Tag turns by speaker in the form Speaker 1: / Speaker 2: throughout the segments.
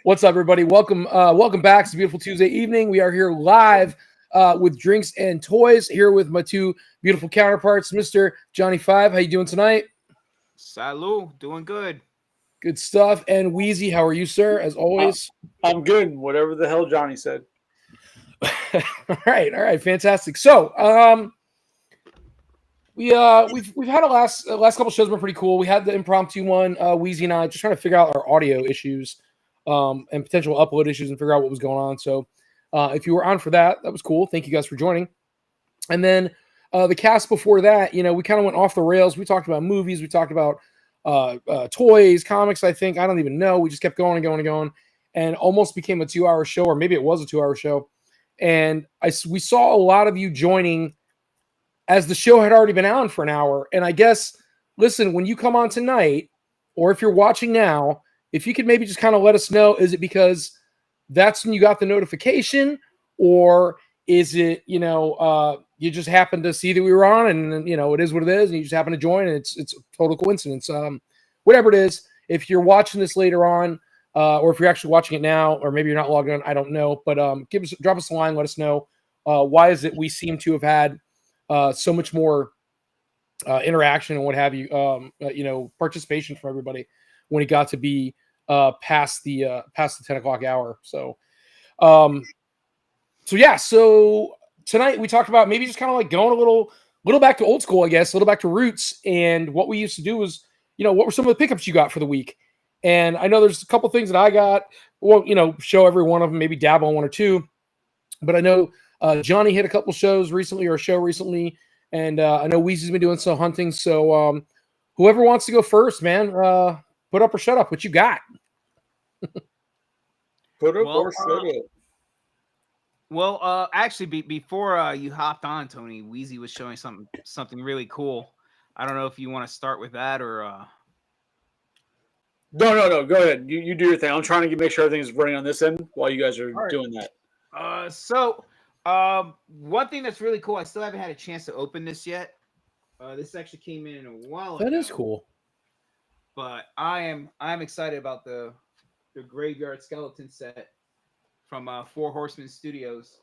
Speaker 1: What's up, everybody? Welcome back. It's a beautiful Tuesday evening. We are here live with drinks and toys. Here with my two beautiful counterparts, Mr. Johnny Five. How you doing tonight?
Speaker 2: Salud, doing good.
Speaker 1: Good stuff. And Wheezy, how are you, sir? As
Speaker 3: Uh,
Speaker 1: always.
Speaker 3: I'm good. Whatever the hell Johnny said.
Speaker 1: All right, fantastic. So, we've had last couple shows been pretty cool. We had the impromptu one, Wheezy and I just trying to figure out our audio issues, and potential upload issues and figure out what was going on. So, if you were on for that, that was cool. Thank you guys for joining. And then the cast before that, we kind of went off the rails. We talked about movies. We talked about toys, comics. I think I don't even know. We just kept going and going and going, and almost became a 2-hour show, or maybe it was a 2-hour show. And we saw a lot of you joining as the show had already been on for an hour. And I guess, listen, when you come on tonight, or if you're watching now, if you could maybe just kind of let us know, is it because that's when you got the notification, or is it, you just happened to see that we were on, and it is what it is, and you just happen to join, and it's a total coincidence. Whatever it is, if you're watching this later on, or if you're actually watching it now, or maybe you're not logged on, I don't know, but drop us a line, let us know why is it we seem to have had so much more interaction and what have you, participation from everybody when it got to be past the 10 o'clock hour. So tonight we talked about maybe just kind of like going a little back to old school, I guess, a little back to roots. And what we used to do was, what were some of the pickups you got for the week? And I know there's a couple things that I got. Well, show every one of them, maybe dabble on one or two. But I know Johnny hit a couple shows recently, or a show recently, and I know Weezy's been doing some hunting. So whoever wants to go first, man, put up or shut up. What you got?
Speaker 3: Put up or shut up.
Speaker 2: Actually, before you hopped on, Tony, Wheezy was showing something really cool. I don't know if you want to start with that or.
Speaker 3: No. Go ahead. You do your thing. I'm trying to make sure everything's running on this end while you guys are doing that.
Speaker 2: One thing that's really cool, I still haven't had a chance to open this yet. This actually came in a while ago.
Speaker 1: That is cool.
Speaker 2: But I'm excited about the Graveyard Skeleton set from Four Horsemen Studios.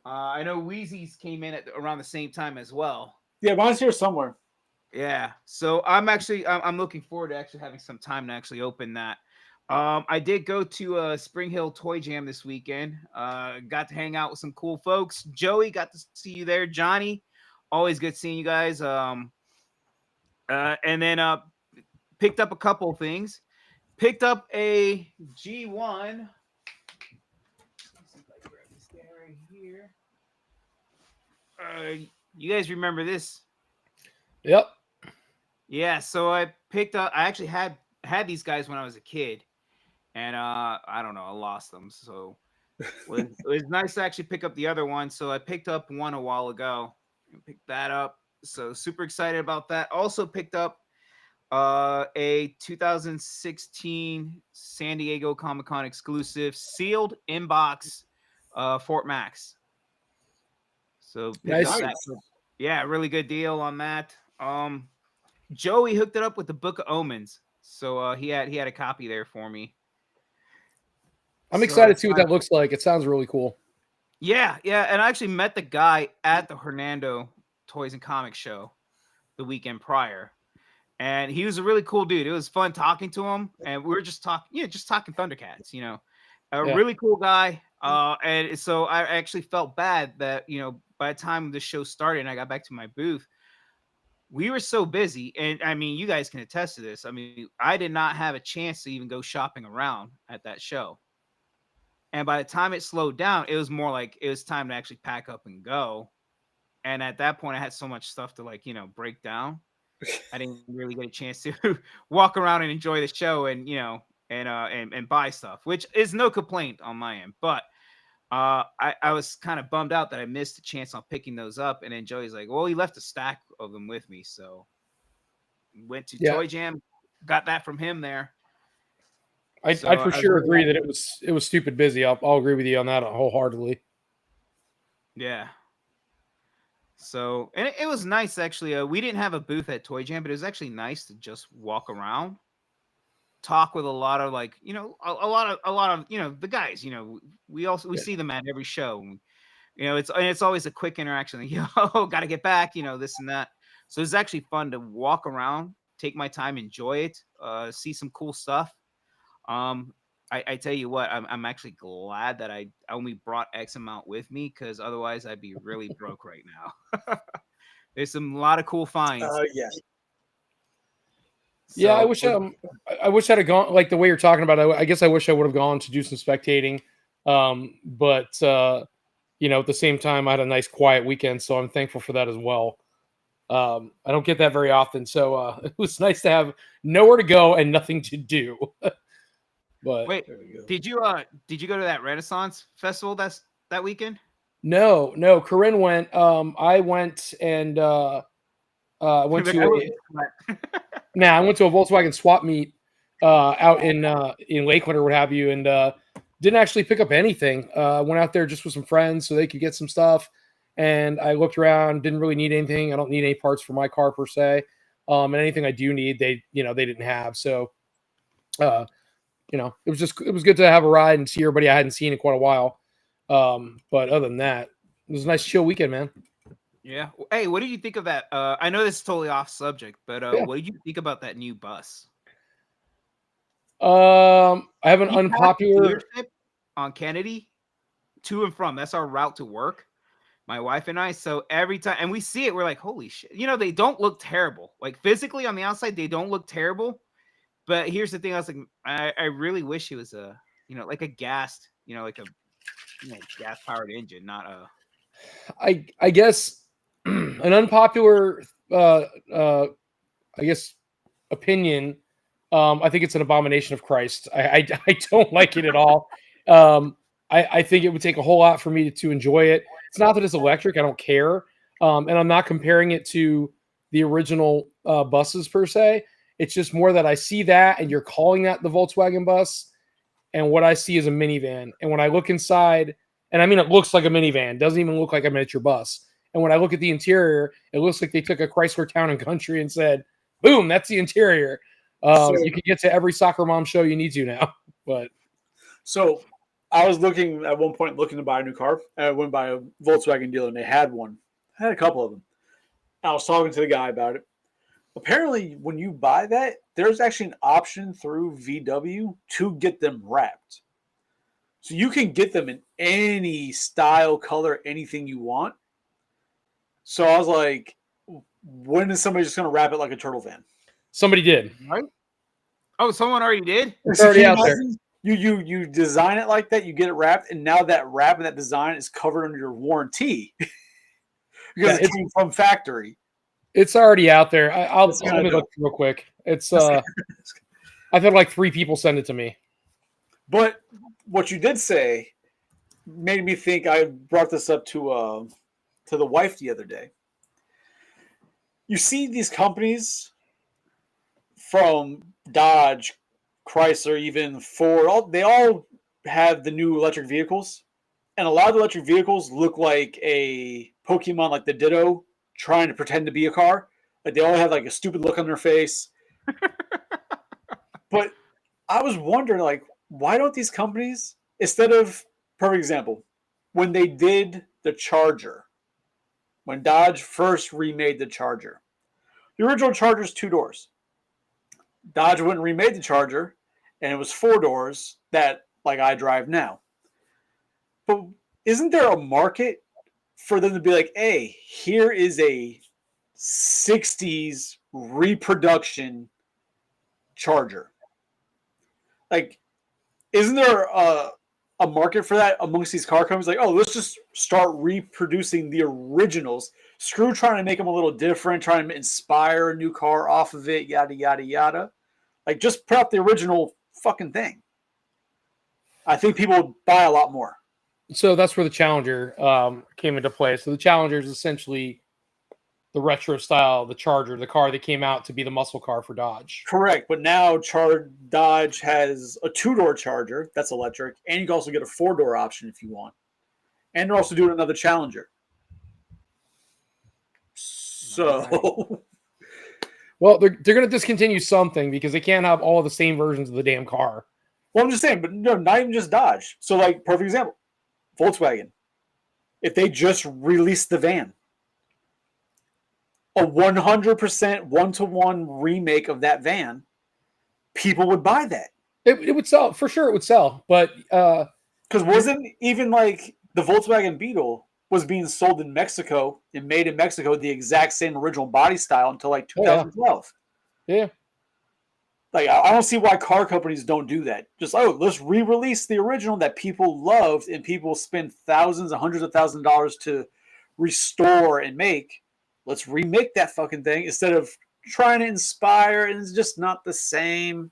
Speaker 2: I know Wheezy's came in at around the same time as well.
Speaker 3: Yeah, mine's here somewhere.
Speaker 2: Yeah, so I'm looking forward to actually having some time to actually open that. I did go to Spring Hill Toy Jam this weekend. Got to hang out with some cool folks. Joey, got to see you there. Johnny, always good seeing you guys. And then picked up a couple of things. Picked up a G1. Let's see if I grab this guy right here. You guys remember this?
Speaker 1: Yep.
Speaker 2: Yeah, so I actually had these guys when I was a kid. And I don't know, I lost them. So it was nice to actually pick up the other one. So I picked up one a while ago and picked that up. So super excited about that. Also picked up a 2016 San Diego Comic-Con exclusive sealed inbox Fort Max. So
Speaker 1: nice.
Speaker 2: Yeah, really good deal on that. Joey hooked it up with the Book of Omens. So he had a copy there for me.
Speaker 1: I'm excited to see what that looks like. It sounds really cool.
Speaker 2: Yeah, and I actually met the guy at the Hernando Toys and Comics show the weekend prior, and he was a really cool dude. It was fun talking to him, and we were just talking Thundercats. Really cool guy. And so I actually felt bad that by the time the show started and I got back to my booth, we were so busy, and I mean, you guys can attest to this. I mean, I did not have a chance to even go shopping around at that show. And by the time it slowed down, it was more like it was time to actually pack up and go. And at that point, I had so much stuff to break down. I didn't really get a chance to walk around and enjoy the show and and buy stuff, which is no complaint on my end. But I was kind of bummed out that I missed a chance on picking those up. And then Joey's like, well, he left a stack of them with me. So went to Toy Jam, got that from him there.
Speaker 1: I'd for sure agree that it was stupid busy. I'll agree with you on that wholeheartedly.
Speaker 2: Yeah. So, and it was nice actually. We didn't have a booth at Toy Jam, but it was actually nice to just walk around, talk with a lot of like, you know, a lot of, you know, the guys, you know, we see them at every show. You know, it's always a quick interaction. Like, yo, got to get back, you know, this and that. So it's actually fun to walk around, take my time, enjoy it, see some cool stuff. I tell you what, I'm actually glad that I only brought X amount with me, because otherwise I'd be really broke right now. There's a lot of cool finds.
Speaker 3: Yeah.
Speaker 1: Yeah, I
Speaker 2: So,
Speaker 1: wish I wish I'd have gone like the way you're talking about. I guess I wish I would have gone to do some spectating, but you know, at the same time, I had a nice quiet weekend, so I'm thankful for that as well. I don't get that very often, so it was nice to have nowhere to go and nothing to do. But
Speaker 2: wait,
Speaker 3: There we go.
Speaker 2: did you go to that Renaissance festival that weekend?
Speaker 1: no, Corinne went. I went and went to I went to a Volkswagen swap meet out in Lakeland or what have you, and didn't actually pick up anything. Went out there just with some friends so they could get some stuff, and I looked around. Didn't really need anything. I don't need any parts for my car per se, and anything I do need, they didn't have. So, you know, it was good to have a ride and see everybody I hadn't seen in quite a while. But other than that, it was a nice chill weekend, man.
Speaker 2: Yeah. Hey, what did you think of that? I know this is totally off subject, but
Speaker 1: Yeah.
Speaker 2: what did you think about that new bus?
Speaker 1: I have an
Speaker 2: We passed the
Speaker 1: unpopular.
Speaker 2: dealership on Kennedy to and from. That's our route to work, my wife and I. So every time, and we see it, we're like, holy shit. You know, they don't look terrible. Like physically on the outside, they don't look terrible. But here's the thing: I was like, I really wish it was a, you know, like a gassed, you know, like a gas powered engine, not a.
Speaker 1: I guess an unpopular I guess opinion. I think it's an abomination of Christ. I don't like it at all. I think it would take a whole lot for me to enjoy it. It's not that it's electric. I don't care. And I'm not comparing it to the original buses per se. It's just more that I see that and you're calling that the Volkswagen bus. And what I see is a minivan. And when I look inside, and I mean, it looks like a minivan, doesn't even look like a miniature bus. And when I look at the interior, it looks like they took a Chrysler Town and Country and said, boom, that's the interior. You can get to every soccer mom show you need to now. But
Speaker 3: So I was looking at one point to buy a new car. I went by a Volkswagen dealer and they had one. I had a couple of them. I was talking to the guy about it. Apparently, when you buy that, there's actually an option through VW to get them wrapped. So you can get them in any style, color, anything you want. So I was like, when is somebody just going to wrap it like a turtle van?
Speaker 1: somebody did.
Speaker 2: Right? Oh, someone already did?
Speaker 1: It's already
Speaker 3: Can you
Speaker 1: out there.
Speaker 3: imagine? You design it like that, you get it wrapped, and now that wrap and that design is covered under your warranty because it came from factory.
Speaker 1: It's already out there. I'll
Speaker 3: That's
Speaker 1: let
Speaker 3: kinda
Speaker 1: me look real quick. It's I've had like 3 people send it to me.
Speaker 3: But what you did say made me think. I brought this up to the wife the other day. You see these companies from Dodge, Chrysler, even Ford. They all have the new electric vehicles, and a lot of the electric vehicles look like a Pokemon, like the Ditto, trying to pretend to be a car. Like they all have like a stupid look on their face. But I was wondering, like, why don't these companies, instead of, perfect example, when they did the Charger, when Dodge first remade the Charger, the original Charger's 2 doors. Dodge went and remade the Charger, and it was 4 doors that, like, I drive now. But isn't there a market for them to be like, hey, here is a 60s reproduction Charger? Like, isn't there a market for that amongst these car companies? Like, oh, let's just start reproducing the originals. Screw trying to make them a little different, trying to inspire a new car off of it, yada, yada, yada. Like, just put out the original fucking thing. I think people would buy a lot more.
Speaker 1: So that's where the Challenger came into play. So the Challenger is essentially the retro style, the Charger, the car that came out to be the muscle car for Dodge.
Speaker 3: Correct, but now Dodge has a 2-door Charger that's electric, and you can also get a 4-door option if you want. And they're also doing another Challenger. So,
Speaker 1: Well, Well, they're going to discontinue something because they can't have all of the same versions of the damn car.
Speaker 3: Well, I'm just saying, but no, not even just Dodge. So, like, perfect example, Volkswagen. If they just released the van, a 100% one-to-one remake of that van, people would buy that.
Speaker 1: It would sell for sure. It would sell, but
Speaker 3: because wasn't even like the Volkswagen Beetle was being sold in Mexico and made in Mexico the exact same original body style until like 2012.
Speaker 1: Yeah.
Speaker 3: Like, I don't see why car companies don't do that. Just, let's re-release the original that people loved and people spend thousands and hundreds of thousands of dollars to restore and make. Let's remake that fucking thing instead of trying to inspire, and it's just not the same.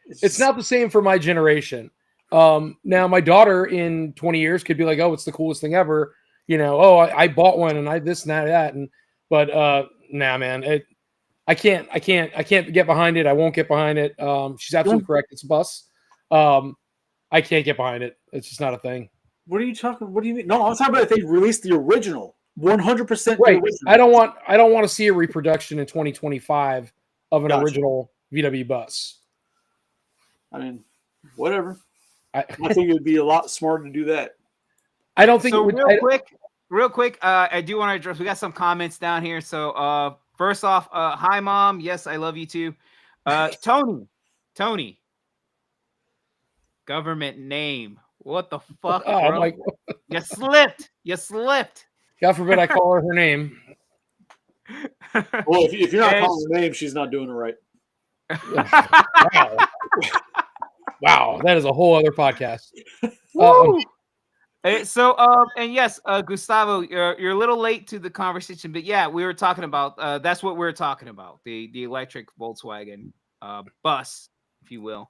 Speaker 1: It's not the same for my generation. Now my daughter in 20 years could be like, oh, it's the coolest thing ever. You know, oh, I bought one and I this and that. But nah, man, I can't get behind it. I won't get behind it. She's absolutely correct. It's a bus. I can't get behind it. It's just not a thing.
Speaker 3: What are you talking? What do you mean? No, I'm talking about if they released the original, 100%.
Speaker 1: Right. I don't want to see a reproduction in 2025 of an original VW bus.
Speaker 3: I mean, whatever. I think it would be a lot smarter to do that.
Speaker 1: I don't think
Speaker 2: so.
Speaker 1: It would,
Speaker 2: Real quick. I do want to address. We got some comments down here. So, first off, hi mom. Yes, I love you too. Tony. Government name. What the fuck?
Speaker 1: Oh,
Speaker 2: bro?
Speaker 1: like,
Speaker 2: You slipped.
Speaker 1: God forbid I call her name.
Speaker 3: Well, if you're not calling her name, she's not doing it right.
Speaker 1: Wow, that is a whole other podcast.
Speaker 2: And yes, Gustavo, you're a little late to the conversation, but yeah, we were talking about that's what we were talking about, the electric Volkswagen bus, if you will.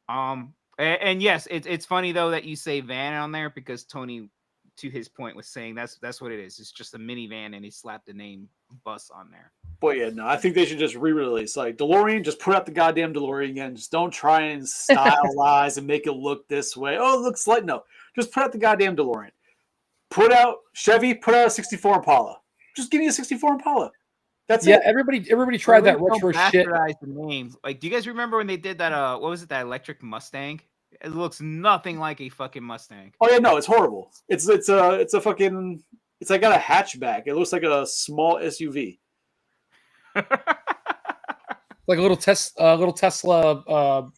Speaker 2: And yes, it's funny though that you say van on there because Tony, to his point, was saying that's what it is. It's just a minivan, and he slapped the name bus on there.
Speaker 3: But yeah, no, I think they should just re-release. Like DeLorean, just put out the goddamn DeLorean again. Just don't try and stylize and make it look this way. Oh, it looks like no. Just put out the goddamn DeLorean. Put out a 64 Impala. Just give me a 64 Impala. That's it.
Speaker 1: Everybody tried that retro shit.
Speaker 2: The name. Like, do you guys remember when they did that? What was it? That electric Mustang? It looks nothing like a fucking Mustang.
Speaker 3: Oh yeah, no, it's horrible. It's got a hatchback. It looks like a small SUV.
Speaker 1: Like a little Tesla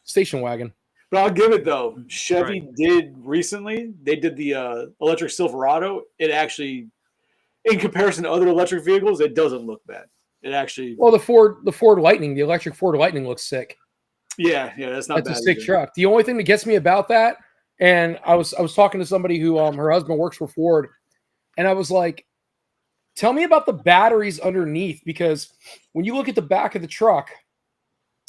Speaker 1: station wagon.
Speaker 3: But I'll give it though. Chevy did recently. They did the electric Silverado. It actually, in comparison to other electric vehicles, it doesn't look bad. It actually.
Speaker 1: Well, the Ford Lightning, the electric Ford Lightning looks sick.
Speaker 3: Yeah, that's not bad.
Speaker 1: That's a sick truck. The only thing that gets me about that, and I was talking to somebody who her husband works for Ford, and I was like, tell me about the batteries underneath, because when you look at the back of the truck,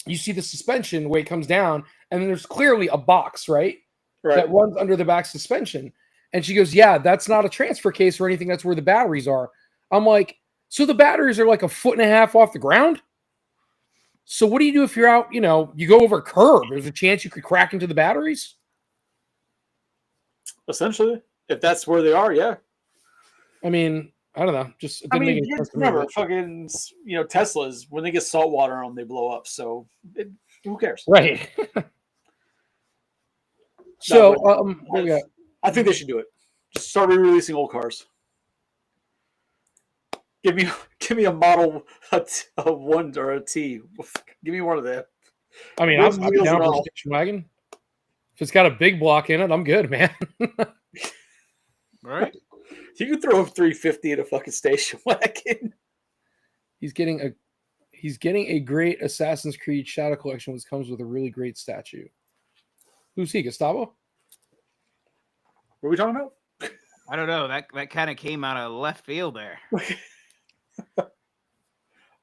Speaker 1: you see the suspension the way it comes down, and then there's clearly a box, right? That runs under the back suspension. And she goes, yeah, that's not a transfer case or anything. That's where the batteries are. I'm like, so the batteries are like 1.5 feet off the ground? So what do you do if you're out, you go over a curb? There's a chance you could crack into the batteries?
Speaker 3: Essentially, if that's where they are, yeah.
Speaker 1: I mean, I don't know. Just it didn't make any sense to me.
Speaker 3: Remember, fucking, Teslas, when they get salt water on them, they blow up. So who cares?
Speaker 1: Right.
Speaker 3: I think they should do it. Just start re-releasing old cars. Give me a model, a 1 or a T. Give me one of them. I
Speaker 1: mean, I'm down for a station wagon. If it's got a big block in it, I'm good, man.
Speaker 2: Right.
Speaker 3: You can throw a 350 in a fucking station wagon.
Speaker 1: He's getting a great Assassin's Creed Shadow Collection, which comes with a really great statue. Who's he, Gustavo?
Speaker 3: What are we talking about?
Speaker 2: I don't know. That kind of came out of left field there.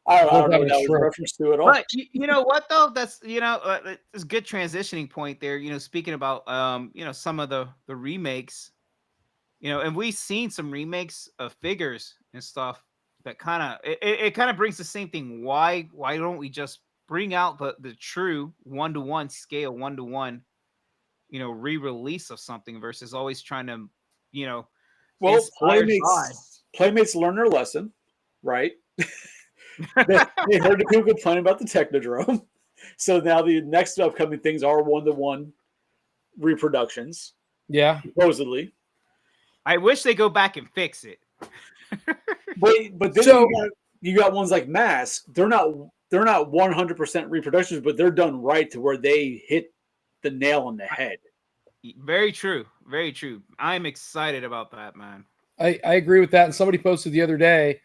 Speaker 3: I don't know that was reference to it all.
Speaker 2: But you know what though? That's it's a good transitioning point there. Speaking about some of the remakes, and we've seen some remakes of figures and stuff that kind of it kind of brings the same thing. Why don't we just bring out the true 1-to-1 scale, 1-to-1, re-release of something versus always trying to,
Speaker 3: well, Playmates learn their lesson, right? They heard the people complain about the Technodrome. So now the next upcoming things are 1-to-1 reproductions,
Speaker 1: Yeah.
Speaker 3: supposedly.
Speaker 2: I wish they go back and fix it.
Speaker 3: But then
Speaker 1: So-
Speaker 3: you got ones like Mask. They're not 100% reproductions, but they're done right to where they hit the nail on the head.
Speaker 2: Very true. Very true. I'm excited about that, man.
Speaker 1: I agree with that. And somebody posted the other day,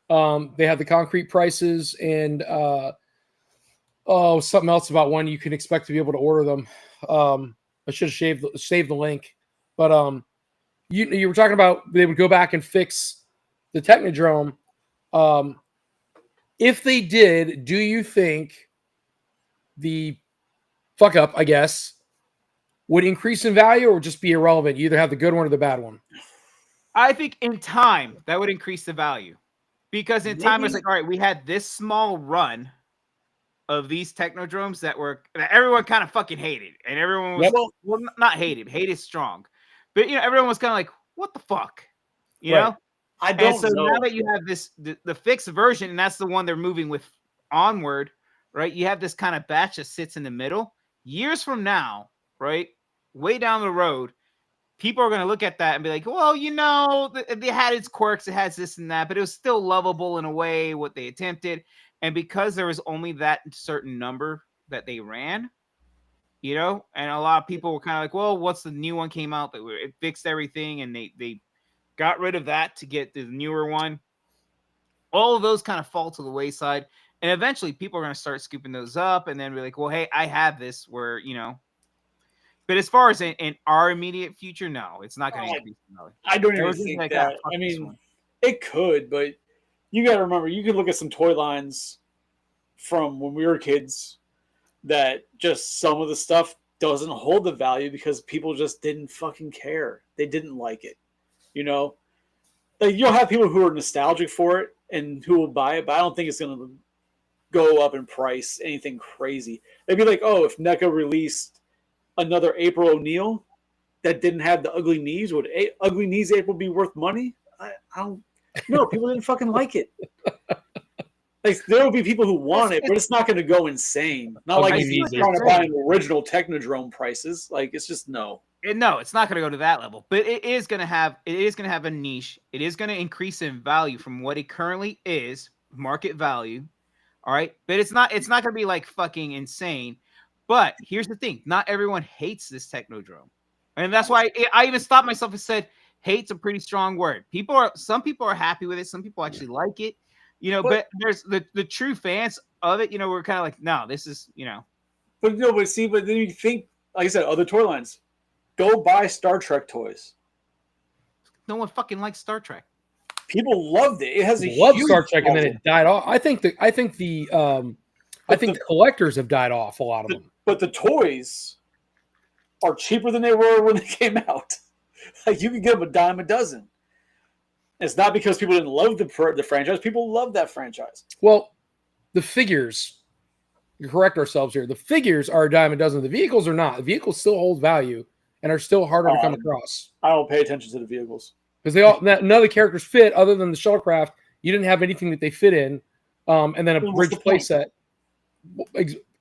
Speaker 1: they had the concrete prices and something else about when you can expect to be able to order them. I should have saved the link, but you were talking about they would go back and fix the Technodrome. If they did, do you think the fuck up, I guess, would increase in value or just be irrelevant? You either have the good one or the bad one.
Speaker 2: I think in time that would increase the value, because in time it's like, all right, we had this small run of these Technodromes that everyone kind of fucking hated, and everyone was well, not hated. Hate is strong, but everyone was kind of like, what the fuck, you know?
Speaker 3: I don't know.
Speaker 2: Now that you have the fixed version, and that's the one they're moving with onward, right? You have this kind of batch that sits in the middle. Years from now, right, way down the road, people are going to look at that and be like, well, they had its quirks, it has this and that, but it was still lovable in a way, what they attempted. And because there was only that certain number that they ran, and a lot of people were kind of like, well, what's the new one came out that it fixed everything, and they got rid of that to get the newer one. All of those kind of fall to the wayside. And eventually people are going to start scooping those up and then be like, well, hey, I have this where, but as far as in our immediate future, no, it's not going to increase.
Speaker 3: I don't even think that. I mean, it could, but you got to remember, you can look at some toy lines from when we were kids that just some of the stuff doesn't hold the value because people just didn't fucking care. They didn't like it. Like you'll have people who are nostalgic for it and who will buy it, but I don't think it's going to go up in price anything crazy. They'd be like, oh, if NECA released another April O'Neil that didn't have the ugly knees, would ugly knees April be worth money? I don't know. People didn't fucking like it. Like there will be people who want it, but it's not going to go insane. Not like if you're trying to buy an original Technodrome prices. Like it's just no.
Speaker 2: No, it's not going to go to that level, but it is going to have a niche. It is going to increase in value from what it currently is, market value. All right. But it's not going to be like fucking insane. But here's the thing. Not everyone hates this Technodrome. And that's why I even stopped myself and said, hate's a pretty strong word. Some people are happy with it. Some people actually like it, but there's the true fans of it, we're kind of like, no, this is,
Speaker 3: But then you think, like I said, other toy lines. Go buy Star Trek toys.
Speaker 2: No one fucking likes Star Trek.
Speaker 3: People loved it. It has a
Speaker 1: loved
Speaker 3: huge
Speaker 1: Star Trek,
Speaker 3: problem.
Speaker 1: and then it died off. I think the collectors have died off, a lot of them.
Speaker 3: But the toys are cheaper than they were when they came out. Like you can get them a dime a dozen. It's not because people didn't love the franchise. People love that franchise.
Speaker 1: Well, the figures. You correct ourselves here. The figures are a dime a dozen. The vehicles are not. The vehicles still hold value and are still harder to come across.
Speaker 3: I don't pay attention to the vehicles
Speaker 1: because none of the characters fit other than the shuttlecraft. You didn't have anything that they fit in, and then a bridge playset.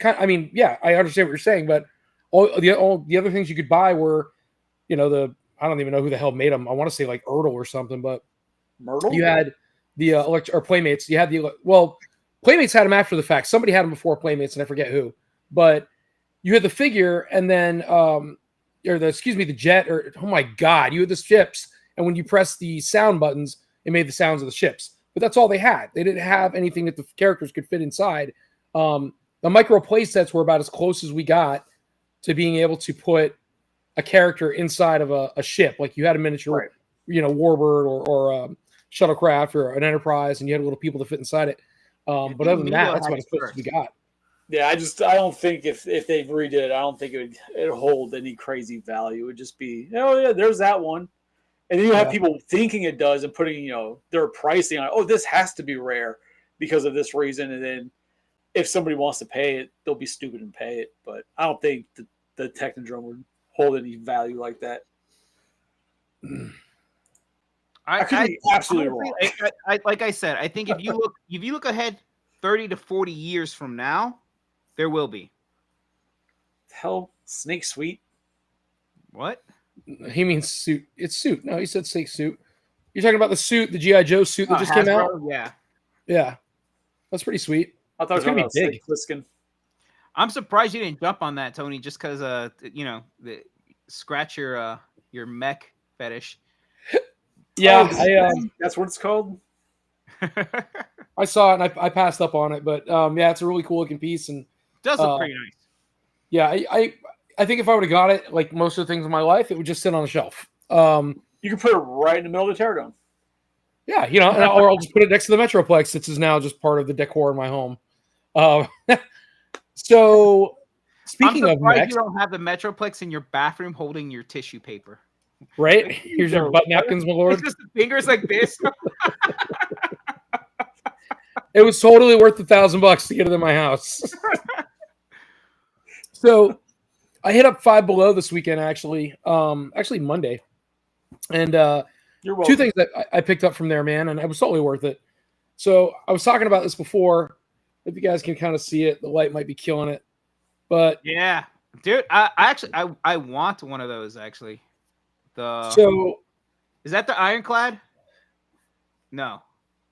Speaker 1: I mean, yeah, I understand what you're saying, but all the other things you could buy were, I don't even know who the hell made them. I want to say like Ertl or something, but
Speaker 3: Myrtle.
Speaker 1: You had the or Playmates. You had Playmates had them after the fact. Somebody had them before Playmates, and I forget who. But you had the figure, and then the jet, or oh my god, you had the ships, and when you press the sound buttons, it made the sounds of the ships. But that's all they had. They didn't have anything that the characters could fit inside. The micro play sets were about as close as we got to being able to put a character inside of a ship. Like you had a miniature, Warbird or shuttlecraft or an Enterprise, and you had little people to fit inside it. But other than that, that's about as close as we got.
Speaker 3: Yeah, I don't think if they redid it, I don't think it'd hold any crazy value. It would just be, oh yeah, there's that one. And then you have people thinking it does and putting, their pricing on, oh, this has to be rare because of this reason. And then if somebody wants to pay it, they'll be stupid and pay it. But I don't think the Technodrome would hold any value like that. I could be absolutely wrong.
Speaker 2: Like I said, I think if you look ahead 30 to 40 years from now, there will be.
Speaker 3: Hell, Snake Sweet.
Speaker 2: What?
Speaker 1: He means suit. It's suit. No, he said snake suit. You're talking about the suit, the G.I. Joe suit that just came out?
Speaker 2: Yeah.
Speaker 1: Yeah. That's pretty sweet.
Speaker 3: I thought it was
Speaker 1: It's
Speaker 3: going
Speaker 1: gonna
Speaker 3: to
Speaker 1: be
Speaker 3: be Snake Plissken.
Speaker 2: I'm surprised you didn't jump on that, Tony, just because scratch your mech fetish.
Speaker 1: Yeah,
Speaker 3: that's what it's called.
Speaker 1: I saw it and I passed up on it, but yeah, it's a really cool looking piece and
Speaker 2: does look pretty nice.
Speaker 1: Yeah, I think if I would have got it, like most of the things in my life, it would just sit on the shelf.
Speaker 3: You can put it right in the middle of the Terradome.
Speaker 1: Yeah, or I'll just put it next to the Metroplex. This is now just part of the decor in my home. So, speaking of mechs,
Speaker 2: you don't have the Metroplex in your bathroom holding your tissue paper.
Speaker 1: Right? Here's your butt napkins, my lord.
Speaker 2: It's just the fingers like this.
Speaker 1: It was totally worth $1,000 to get it in my house. So, I hit up Five Below this weekend, actually Monday. And two things that I picked up from there, man, and it was totally worth it. So I was talking about this before. If you guys can kind of see it, the light might be killing it. But
Speaker 2: yeah, dude, I want one of those actually.
Speaker 1: So
Speaker 2: is that the Ironclad? No.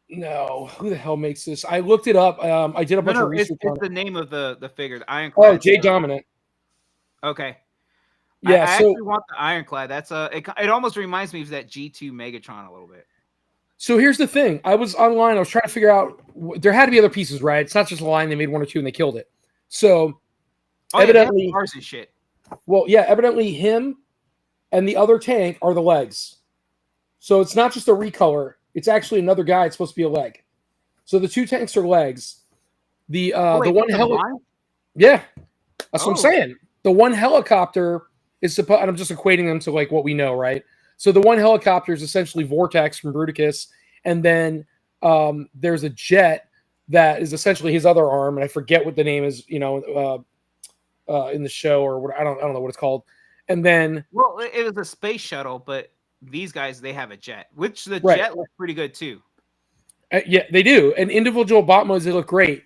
Speaker 1: Who the hell makes this? I looked it up. I did a bunch of research on it.
Speaker 2: It's the name of the figure, the Ironclad.
Speaker 1: Oh, J Dominant.
Speaker 2: Okay.
Speaker 1: Yeah,
Speaker 2: I actually want the Ironclad. That's it almost reminds me of that G2 Megatron a little bit.
Speaker 1: So here's the thing. I was online. I was trying to figure out. There had to be other pieces, right? It's not just a line. They made one or two and they killed it. So evidently,
Speaker 2: cars and shit.
Speaker 1: Well, yeah, evidently him and the other tank are the legs. So it's not just a recolor. It's actually another guy. It's supposed to be a leg. So the two tanks are legs. The one yeah, that's what I'm saying. The one helicopter is supposed. I'm just equating them to like what we know, right? So the one helicopter is essentially Vortex from Bruticus, and then there's a jet that is essentially his other arm, and I forget what the name is, in the show or what I don't know what it's called. And then
Speaker 2: it was a space shuttle, but these guys they have a jet, which the jet looks pretty good too.
Speaker 1: Yeah, they do. And individual bot modes, they look great.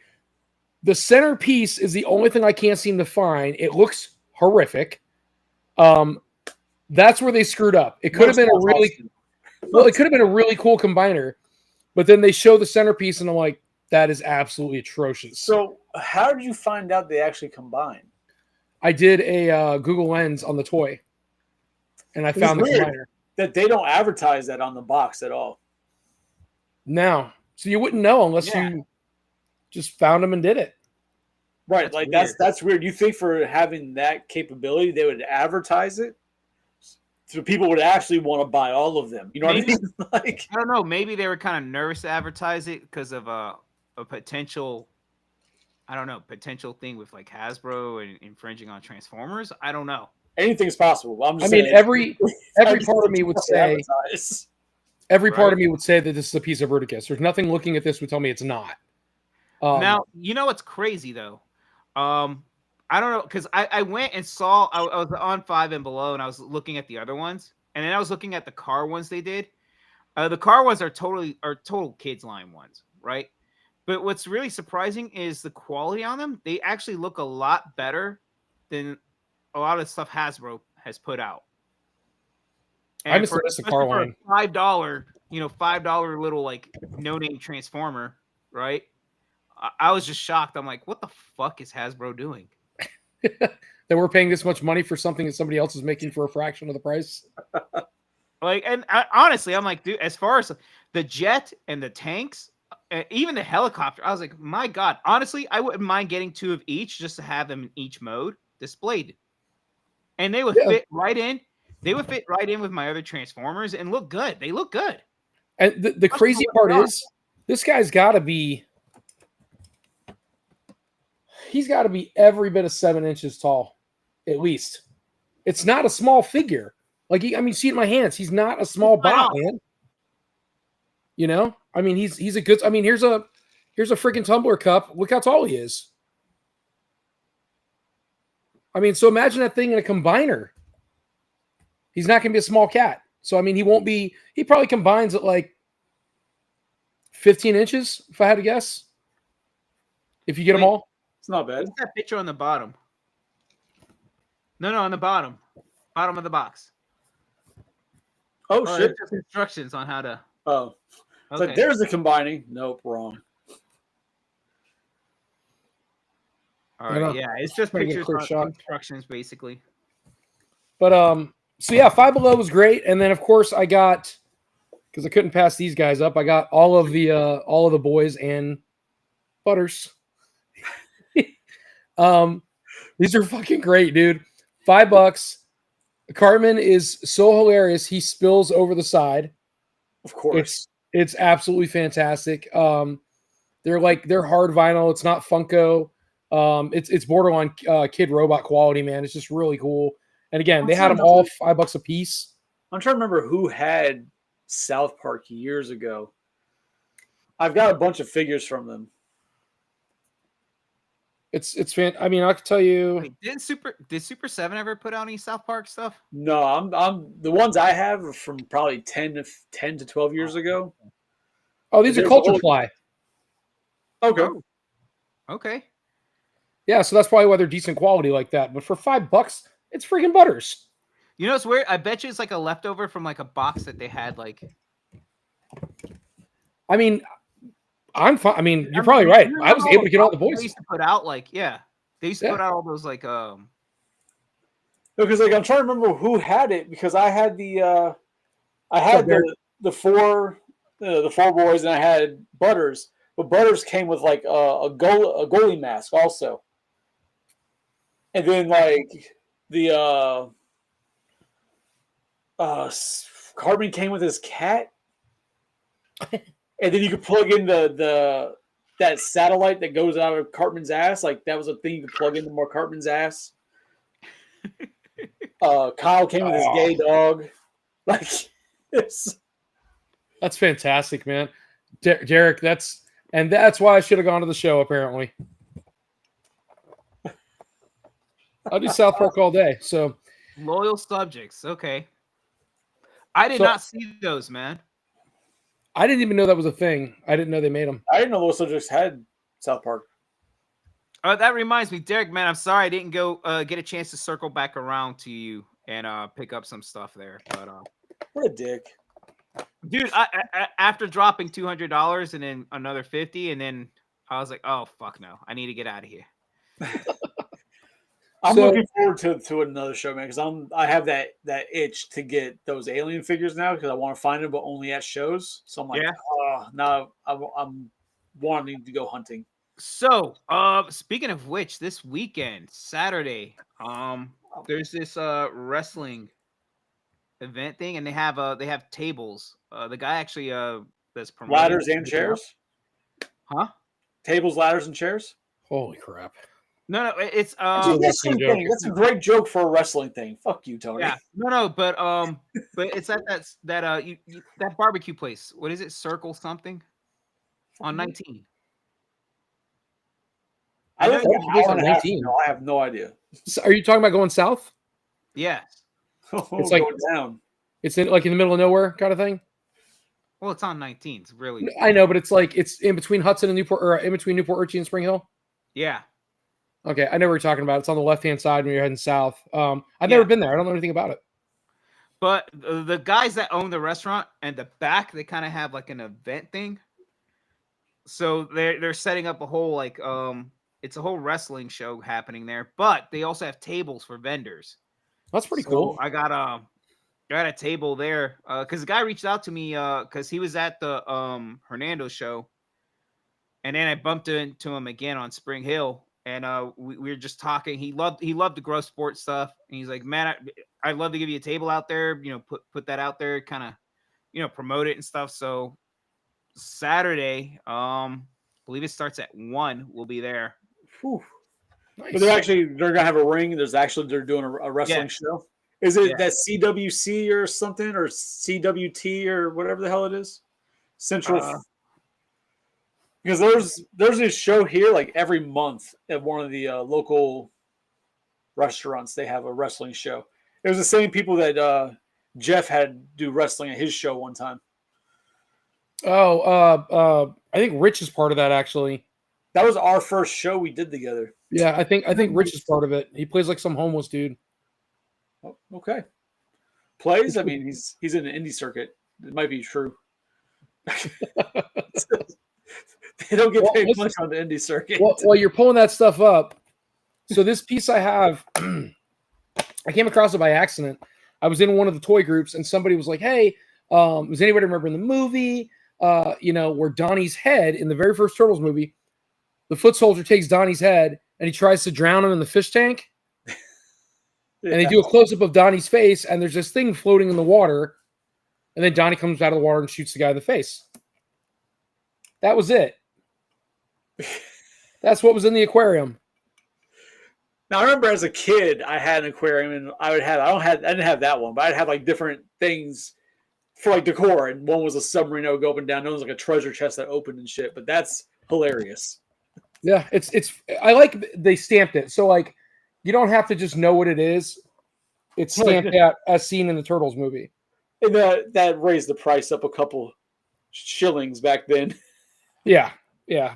Speaker 1: The centerpiece is the only thing I can't seem to find. It looks horrific. That's where they screwed up. It could have been it could have been a really cool combiner, but then they show the centerpiece and I'm like, that is absolutely atrocious.
Speaker 3: So how did you find out they actually combine?
Speaker 1: I did a Google Lens on the toy, and I found the combiner.
Speaker 3: That they don't advertise that on the box at all.
Speaker 1: No, so you wouldn't know unless you just found them and did it.
Speaker 3: Right, that's weird. You think for having that capability, they would advertise it, so people would actually want to buy all of them. You know what I mean? Like,
Speaker 2: I don't know. Maybe they were kind of nervous to advertise it because of a potential. I don't know, potential thing with like Hasbro and infringing on Transformers. I don't know.
Speaker 3: Anything's possible.
Speaker 1: Every part of me would say part of me would say that this is a piece of Bruticus. There's nothing looking at this would tell me it's not.
Speaker 2: Now, you know what's crazy though? I don't know, because I went and saw I was on Five and Below and I was looking at the other ones, and then I was looking at the car ones they did. The car ones are total kids line ones, right? But what's really surprising is the quality on them. They actually look a lot better than a lot of stuff Hasbro has put out. And
Speaker 1: I missed the car line.
Speaker 2: $5, $5 little like no-name Transformer, right? I was just shocked. I'm like, what the fuck is Hasbro doing?
Speaker 1: That we're paying this much money for something that somebody else is making for a fraction of the price.
Speaker 2: Honestly, I'm like, dude, as far as the jet and the tanks, even the helicopter, I was like, my God, honestly, I wouldn't mind getting two of each just to have them in each mode displayed. And they would fit right in. They would fit right in with my other Transformers and look good. They look good.
Speaker 1: And the crazy part is, this guy's got to be, he's got to be every bit of 7 inches tall, at least. It's not a small figure. Like, see it in my hands. He's not a small bot, man. He's a good. Here's a freaking tumbler cup. Look how tall he is. So imagine that thing in a combiner. He's not going to be a small cat. So he won't be. He probably combines at like 15 inches, if I had to guess. if you get them
Speaker 2: Wait.
Speaker 1: all.
Speaker 3: It's not bad.
Speaker 2: What's that picture on the bottom? No, on the bottom of the box.
Speaker 3: Oh,
Speaker 2: Oh,
Speaker 3: shit.
Speaker 2: there's just instructions on how to.
Speaker 3: Oh. It's like,
Speaker 2: Okay.
Speaker 3: there's the combining. Nope, wrong.
Speaker 2: All
Speaker 1: I know.
Speaker 2: right. Yeah, it's just
Speaker 1: Trying to get a
Speaker 2: pictures
Speaker 1: clear
Speaker 2: on
Speaker 1: shot.
Speaker 2: instructions, basically.
Speaker 1: But so yeah, Five Below was great, and then of course I got, because I couldn't pass these guys up, I got all of the boys and Butters. These are fucking great, dude. $5. Cartman is so hilarious. He spills over the side.
Speaker 3: Of course.
Speaker 1: It's absolutely fantastic. They're hard vinyl. It's not Funko. It's borderline Kid Robot quality, man. It's just really cool. And again, they had them all $5 a piece.
Speaker 3: I'm trying to remember who had South Park years ago. I've got a bunch of figures from them.
Speaker 1: It's fan. I mean, I can tell you.
Speaker 2: Wait, did Super 7 ever put out any South Park stuff?
Speaker 3: No, I'm the ones I have are from probably 10 to 12 years ago.
Speaker 1: Oh, these are
Speaker 3: There's
Speaker 1: Culture
Speaker 3: a whole-
Speaker 1: Fly.
Speaker 3: Okay.
Speaker 2: Oh. Okay.
Speaker 1: Yeah, so that's probably why they're decent quality like that. But for $5, it's freaking Butters.
Speaker 2: You know, it's weird. I bet you it's like a leftover from like a box that they had. Like,
Speaker 1: I mean, I'm fine. I mean, you're probably right. I was able to get all the
Speaker 2: They
Speaker 1: boys.
Speaker 2: used to put out like, yeah, they used to
Speaker 1: Yeah.
Speaker 2: put out all those like
Speaker 3: Because like I'm trying to remember who had it because I had the four boys and I had Butters, but Butters came with like a goalie mask also, and then like the Cartman came with his cat, and then you could plug in that satellite that goes out of Cartman's ass. Like that was a thing you could plug into more Cartman's ass. Kyle came with his gay dog. Like it's
Speaker 1: That's fantastic, man. Derek, that's why I should have gone to the show, apparently. I'll do South Park all day. So
Speaker 2: loyal subjects. Okay. I did
Speaker 1: So-
Speaker 2: not see those, man.
Speaker 1: I didn't even know that was a thing. I didn't know they made them.
Speaker 3: I didn't know those subjects had South Park.
Speaker 2: That reminds me, Derek, man, I'm sorry I didn't go get a chance to circle back around to you and pick up some stuff there. But
Speaker 3: What a dick.
Speaker 2: dude, I after dropping $200 and then another 50, and then I was like, oh fuck no, I need to get out of here.
Speaker 3: I'm
Speaker 1: So-
Speaker 3: looking forward to another show, man, because I have that itch to get those alien figures now because I want to find them, but only at shows. So I'm like,
Speaker 2: Yeah.
Speaker 3: now I'm wanting to go hunting.
Speaker 2: So, speaking of which, this weekend, Saturday, there's this wrestling event thing, and they have tables. The guy actually that's promoting
Speaker 3: Ladders and chairs,
Speaker 2: huh?
Speaker 3: tables, ladders, and chairs.
Speaker 1: Holy crap.
Speaker 2: No, it's
Speaker 3: It's a
Speaker 1: wrestling
Speaker 3: wrestling
Speaker 1: joke.
Speaker 3: thing. That's a great joke for a wrestling thing. Fuck you, Tony.
Speaker 2: yeah, no, but it's at that barbecue place. What is it? Circle something on 19.
Speaker 3: I live
Speaker 1: know
Speaker 3: like
Speaker 1: you
Speaker 3: an
Speaker 1: guys
Speaker 3: hour
Speaker 1: are
Speaker 3: and a half.
Speaker 1: 19.
Speaker 3: No, I have no idea.
Speaker 1: So are you talking about going south?
Speaker 2: Yeah.
Speaker 3: It's
Speaker 1: like-
Speaker 3: going down.
Speaker 1: It's in the middle of nowhere kind of thing.
Speaker 2: Well, it's on 19. It's really
Speaker 1: I know, but it's in between Hudson and Newport, or in between Newport Richie and Spring Hill.
Speaker 2: yeah.
Speaker 1: Okay, I know what you're talking about. It's on the left-hand side when you're heading south. I've never been there. I don't know anything about it.
Speaker 2: But the guys that own the restaurant and the back, they kind of have like an event thing. So they're setting up a whole like it's a whole wrestling show happening there. But they also have tables for vendors.
Speaker 1: That's pretty
Speaker 2: So
Speaker 1: cool.
Speaker 2: I got a table there because the guy reached out to me because he was at the Hernando show, and then I bumped into him again on Spring Hill. And we were just talking. He loved the Grove Sports stuff. And he's like, man, I'd love to give you a table out there. You know, put that out there, kind of, promote it and stuff. So Saturday, believe it starts at 1. We'll be there.
Speaker 3: Whew.
Speaker 1: Nice.
Speaker 3: But they're gonna have a ring. They're doing a wrestling
Speaker 2: Yeah.
Speaker 3: show. Is it
Speaker 2: Yeah.
Speaker 3: that CWC or something or CWT or whatever the hell it is? Central. Because there's this show here like every month at one of the local restaurants. They have a wrestling show. It was the same people that Jeff had do wrestling at his show one time.
Speaker 1: Oh, I think Rich is part of that actually.
Speaker 3: That was our first show we did together.
Speaker 1: Yeah, I think Rich is part of it. He plays like some homeless dude.
Speaker 3: Oh, okay. Plays? I mean, he's in the indie circuit. It might be true. They don't get paid much on the indie circuit.
Speaker 1: While you're pulling that stuff up, so this piece I have, I came across it by accident. I was in one of the toy groups, and somebody was like, "Hey, does anybody remember in the movie, where Donnie's head in the very first Turtles movie, the foot soldier takes Donnie's head and he tries to drown him in the fish tank, and they do a close up of Donnie's face, and there's this thing floating in the water, and then Donnie comes out of the water and shoots the guy in the face. That was it. That's what was in the aquarium."
Speaker 3: Now I remember as a kid, I had an aquarium, and I didn't have that one, but I'd have like different things for like decor, and one was a submarine that would go up and down. One was like a treasure chest that opened and shit. But that's hilarious.
Speaker 1: Yeah, it's. I like they stamped it, so like you don't have to just know what it is. It's stamped out as seen in the Turtles movie,
Speaker 3: and that raised the price up a couple shillings back then.
Speaker 1: Yeah,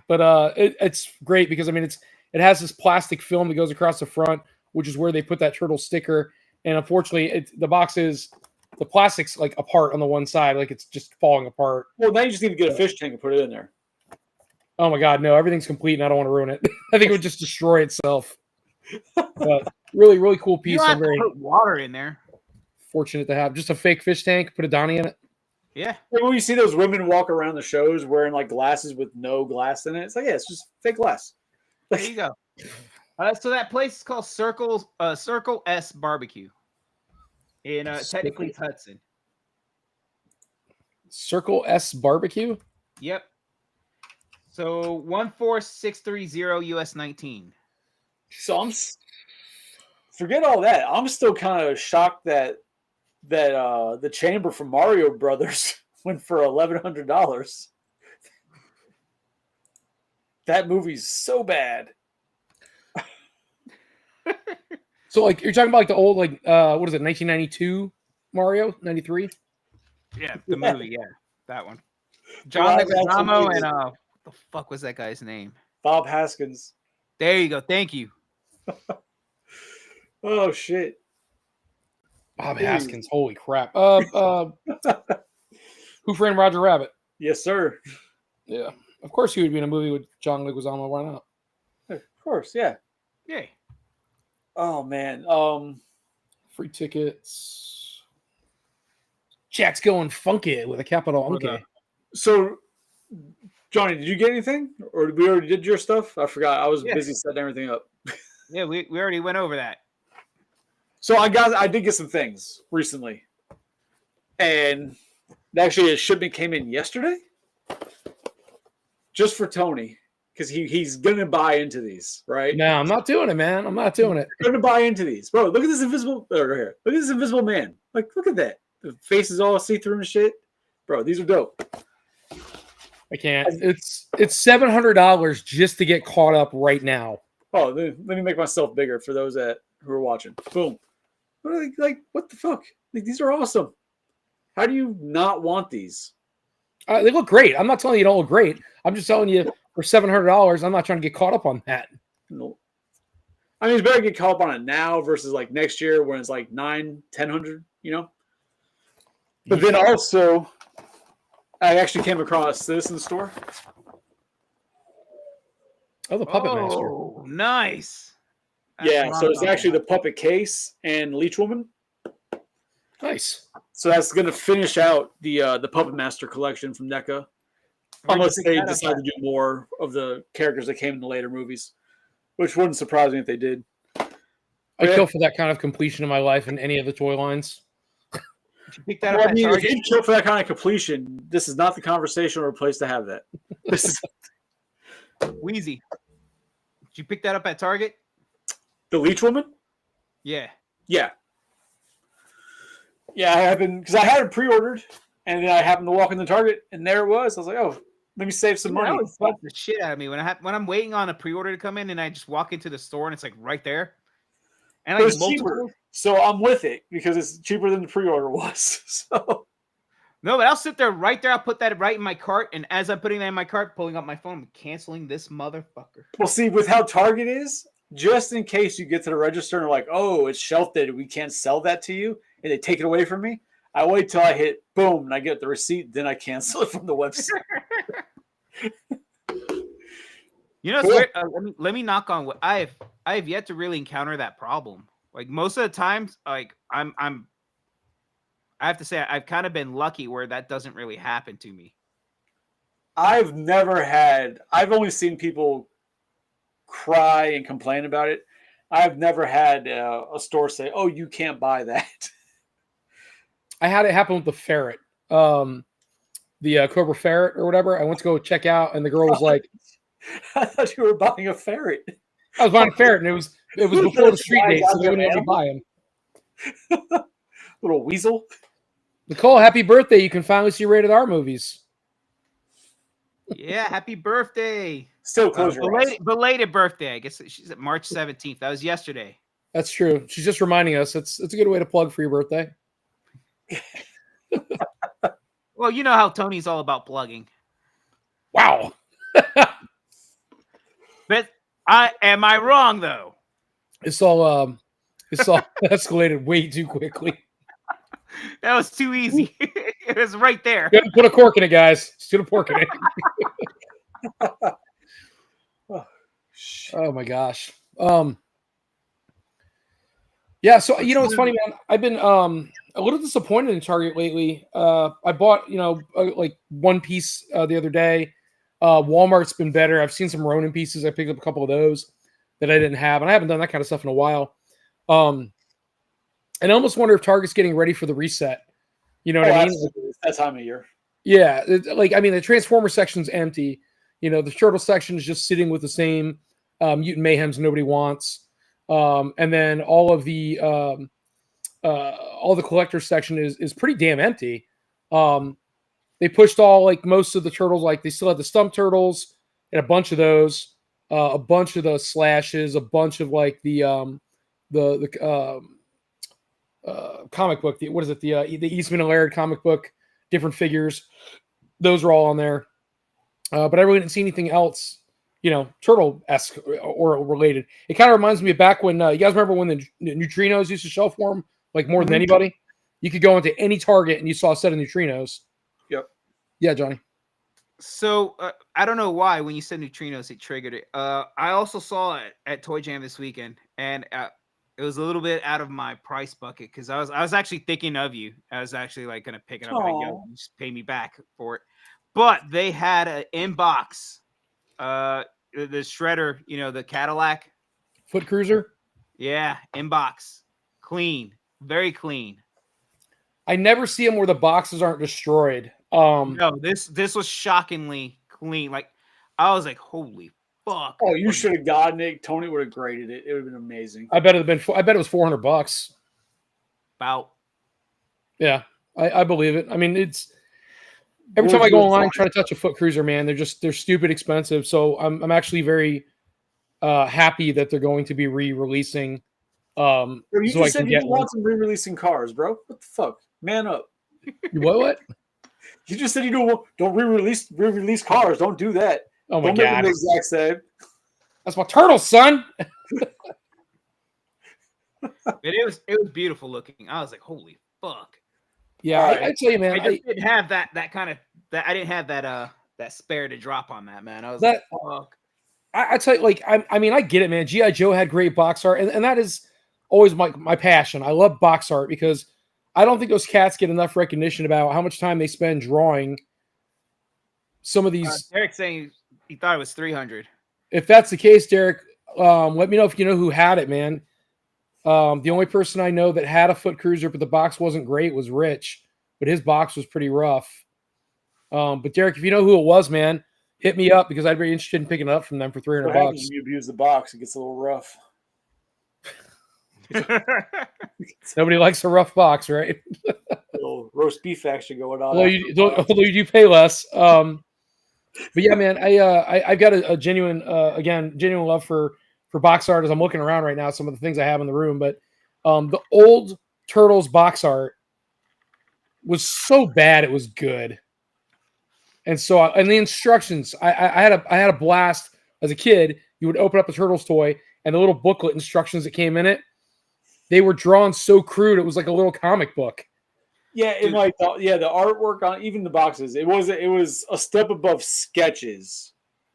Speaker 1: but it's great because I mean it has this plastic film that goes across the front, which is where they put that turtle sticker. And unfortunately, the plastic's like apart on the one side, like it's just falling apart.
Speaker 3: Well, now you just need to get a fish tank and put it in there.
Speaker 1: Oh my God, no, everything's complete, and I don't want to ruin it. I think it would just destroy itself. But really, really cool piece.
Speaker 2: You don't have
Speaker 1: I'm very
Speaker 2: to put water in there.
Speaker 1: fortunate to have just a fake fish tank. Put a Donnie in it.
Speaker 2: Yeah.
Speaker 3: When you see those women walk around the shows wearing like glasses with no glass in it, it's like, yeah, it's just fake glass.
Speaker 2: There you go. So that place is called Circle S Barbecue in technically it's Hudson.
Speaker 1: Circle S Barbecue.
Speaker 2: Yep. So 14630 US 19.
Speaker 3: So forget all that. I'm still kind of shocked that the chamber from Mario Brothers went for $1,100. That movie's so bad.
Speaker 1: So like you're talking about like the old what is it 1992 Mario 93?
Speaker 2: Yeah, the movie, yeah, that one. John Leguizamo and what the fuck was that guy's name?
Speaker 3: Bob Haskins.
Speaker 2: There you go. Thank you.
Speaker 3: Oh shit.
Speaker 1: Bob Haskins, holy crap. Who Framed Roger Rabbit?
Speaker 3: Yes, sir.
Speaker 1: Yeah. Of course he would be in a movie with John Leguizamo. Why not?
Speaker 3: Of course, yeah.
Speaker 2: Yay.
Speaker 3: Oh man.
Speaker 1: Free tickets. Chat's going funky with a capital Unky.
Speaker 3: So Johnny, did you get anything? Or we already did your stuff? I forgot. I was busy setting everything up.
Speaker 2: Yeah, we already went over that.
Speaker 3: So I did get some things recently. And actually a shipment came in yesterday. Just for Tony. Because he's gonna buy into these, right?
Speaker 1: No, I'm not doing it, man. I'm not doing it.
Speaker 3: He's gonna buy into these. Bro, look at this invisible right here. Look at this invisible man. Like, look at that. The face is all see-through and shit. Bro, these are dope.
Speaker 1: I can't. It's $700 just to get caught up right now.
Speaker 3: Oh, let me make myself bigger for those who are watching. Boom. What are they, like, what the fuck? Like, these are awesome. How do you not want these?
Speaker 1: They look great. I'm not telling you don't look great. I'm just telling you for $700, I'm not trying to get caught up on that.
Speaker 3: No. I mean, it's better to get caught up on it now versus like next year when it's like $900-$1,000, you know? But then also, I actually came across this in the store.
Speaker 1: Oh, the Puppet Master.
Speaker 2: Oh, nice.
Speaker 3: Yeah, so it's actually the Puppet Case and Leech Woman.
Speaker 1: Nice.
Speaker 3: So that's going to finish out the Puppet Master collection from NECA. Unless they decide to do more of the characters that came in the later movies, which wouldn't surprise me if they did.
Speaker 1: I kill for that kind of completion in my life in any of the toy lines.
Speaker 2: Did you pick that up at Target?
Speaker 3: If you kill for that kind of completion, this is not the conversation or place to have that. This is
Speaker 2: Wheezy. Did you pick that up at Target?
Speaker 3: The Leech Woman?
Speaker 2: Yeah.
Speaker 3: Yeah. Yeah, I have been, because I had it pre-ordered, and then I happened to walk in the Target, and there it was. I was like, oh, let me save some money.
Speaker 2: That always bugs the shit out of me when I'm waiting on a pre-order to come in, and I just walk into the store and it's like right there. And like
Speaker 3: it's cheaper, so I'm with it because it's cheaper than the pre-order was. So
Speaker 2: No, but I'll sit there right there. I'll put that right in my cart, and as I'm putting that in my cart, pulling up my phone, I'm canceling this motherfucker.
Speaker 3: Well, see, with how Target is, just in case you get to the register and they're like, oh, it's shelf dated, we can't sell that to you, and they take it away from me, I wait till I hit boom and I get the receipt, then I cancel it from the website.
Speaker 2: You know, it's weird. Let me knock on what I have yet to really encounter that problem. Like most of the times, like I have to say I've kind of been lucky where that doesn't really happen to me.
Speaker 3: I've only seen people cry and complain about it. I've never had a store say, oh, you can't buy that.
Speaker 1: I had it happen with the ferret, the Cobra ferret or whatever. I went to go check out, and the girl was like,
Speaker 3: I thought you were buying a ferret.
Speaker 1: I was buying a ferret, and it was before the street date, so they wouldn't let me buy him.
Speaker 3: Little weasel.
Speaker 1: Nicole, happy birthday. You can finally see rated R movies.
Speaker 2: Yeah, happy birthday.
Speaker 3: Still close your eyes.
Speaker 2: Belated birthday. I guess she's at March 17th. That was yesterday.
Speaker 1: That's true. She's just reminding us. It's a good way to plug for your birthday.
Speaker 2: Well, you know how Tony's all about plugging.
Speaker 1: Wow.
Speaker 2: But am I wrong though?
Speaker 1: It's all escalated way too quickly.
Speaker 2: That was too easy. It was right there.
Speaker 1: You gotta put a cork in it, guys. Just put a cork in it. Oh my gosh. Yeah, so you know it's funny, man. I've been a little disappointed in Target lately. I bought, like one piece the other day. Walmart's been better. I've seen some Ronin pieces. I picked up a couple of those that I didn't have, and I haven't done that kind of stuff in a while. And I almost wonder if Target's getting ready for the reset. You know what I mean?
Speaker 3: It's that time of year.
Speaker 1: Yeah, the Transformer section's empty. The Turtle section is just sitting with the same Mutant Mayhems nobody wants. And then all the collector section is pretty damn empty. They pushed most of the turtles. Like they still have the Stump Turtles and a bunch of those, a bunch of the Slashes, a bunch of the comic book. What is it? The Eastman and Laird comic book, different figures. Those are all on there. But I really didn't see anything else, turtle-esque or related. It kind of reminds me of back when you guys remember when the Neutrinos used to shelf warm more than anybody. You could go into any Target and you saw a set of Neutrinos.
Speaker 3: Yep.
Speaker 1: Yeah, Johnny.
Speaker 2: So I don't know why when you said Neutrinos it triggered it. I also saw it at Toy Jam this weekend, and it was a little bit out of my price bucket because I was actually thinking of you. I was actually gonna pick it up and just pay me back for it. But they had an inbox, the shredder, the Cadillac
Speaker 1: Foot Cruiser.
Speaker 2: Yeah, inbox, clean, very clean.
Speaker 1: I never see them where the boxes aren't destroyed.
Speaker 2: No, this was shockingly clean. Like I was like, holy fuck!
Speaker 3: Oh, you should have gotten it. Tony would have graded it. It would have been amazing.
Speaker 1: I bet it was $400.
Speaker 2: About.
Speaker 1: Yeah, I believe it. I mean, it's every time I go online try to touch a Foot Cruiser, man, they're stupid expensive. So I'm actually very happy that they're going to be re-releasing.
Speaker 3: You just said you want some re-releasing cars, bro. What the fuck? Man up.
Speaker 1: What?
Speaker 3: You just said you don't re-release cars. Don't do that.
Speaker 1: Oh my
Speaker 3: god.
Speaker 1: Make them
Speaker 3: the exact same.
Speaker 1: That's my turtle, son.
Speaker 2: It was beautiful looking. I was like, holy fuck.
Speaker 1: Yeah, right. I tell you, man.
Speaker 2: I just didn't have that kind of I didn't have that spare to drop on that, man. I was
Speaker 1: like,
Speaker 2: fuck.
Speaker 1: I tell you, I mean, I get it, man. G.I. Joe had great box art, and that is always my passion. I love box art because I don't think those cats get enough recognition about how much time they spend drawing some of these.
Speaker 2: Derek's saying he thought it was 300.
Speaker 1: If that's the case, Derek, let me know if you know who had it, man. The only person I know that had a Foot Cruiser, but the box wasn't great, was Rich, but his box was pretty rough. But Derek, if you know who it was, man, hit me up because I'd be interested in picking it up from them for $300.
Speaker 3: When you abuse the box, it gets a little rough.
Speaker 1: Nobody likes a rough box, right?
Speaker 3: A little roast beef action going on.
Speaker 1: Although you do pay less. But yeah, man, I've got a genuine love for box art as I'm looking around right now. Some of the things I have in the room, but the old Turtles box art was so bad it was good. And so, and the instructions, I had a blast as a kid. You would open up a Turtles toy, and the little booklet instructions that came in it, they were drawn so crude. It was like a little comic book.
Speaker 3: Yeah, and like the artwork on even the boxes, it was a step above sketches,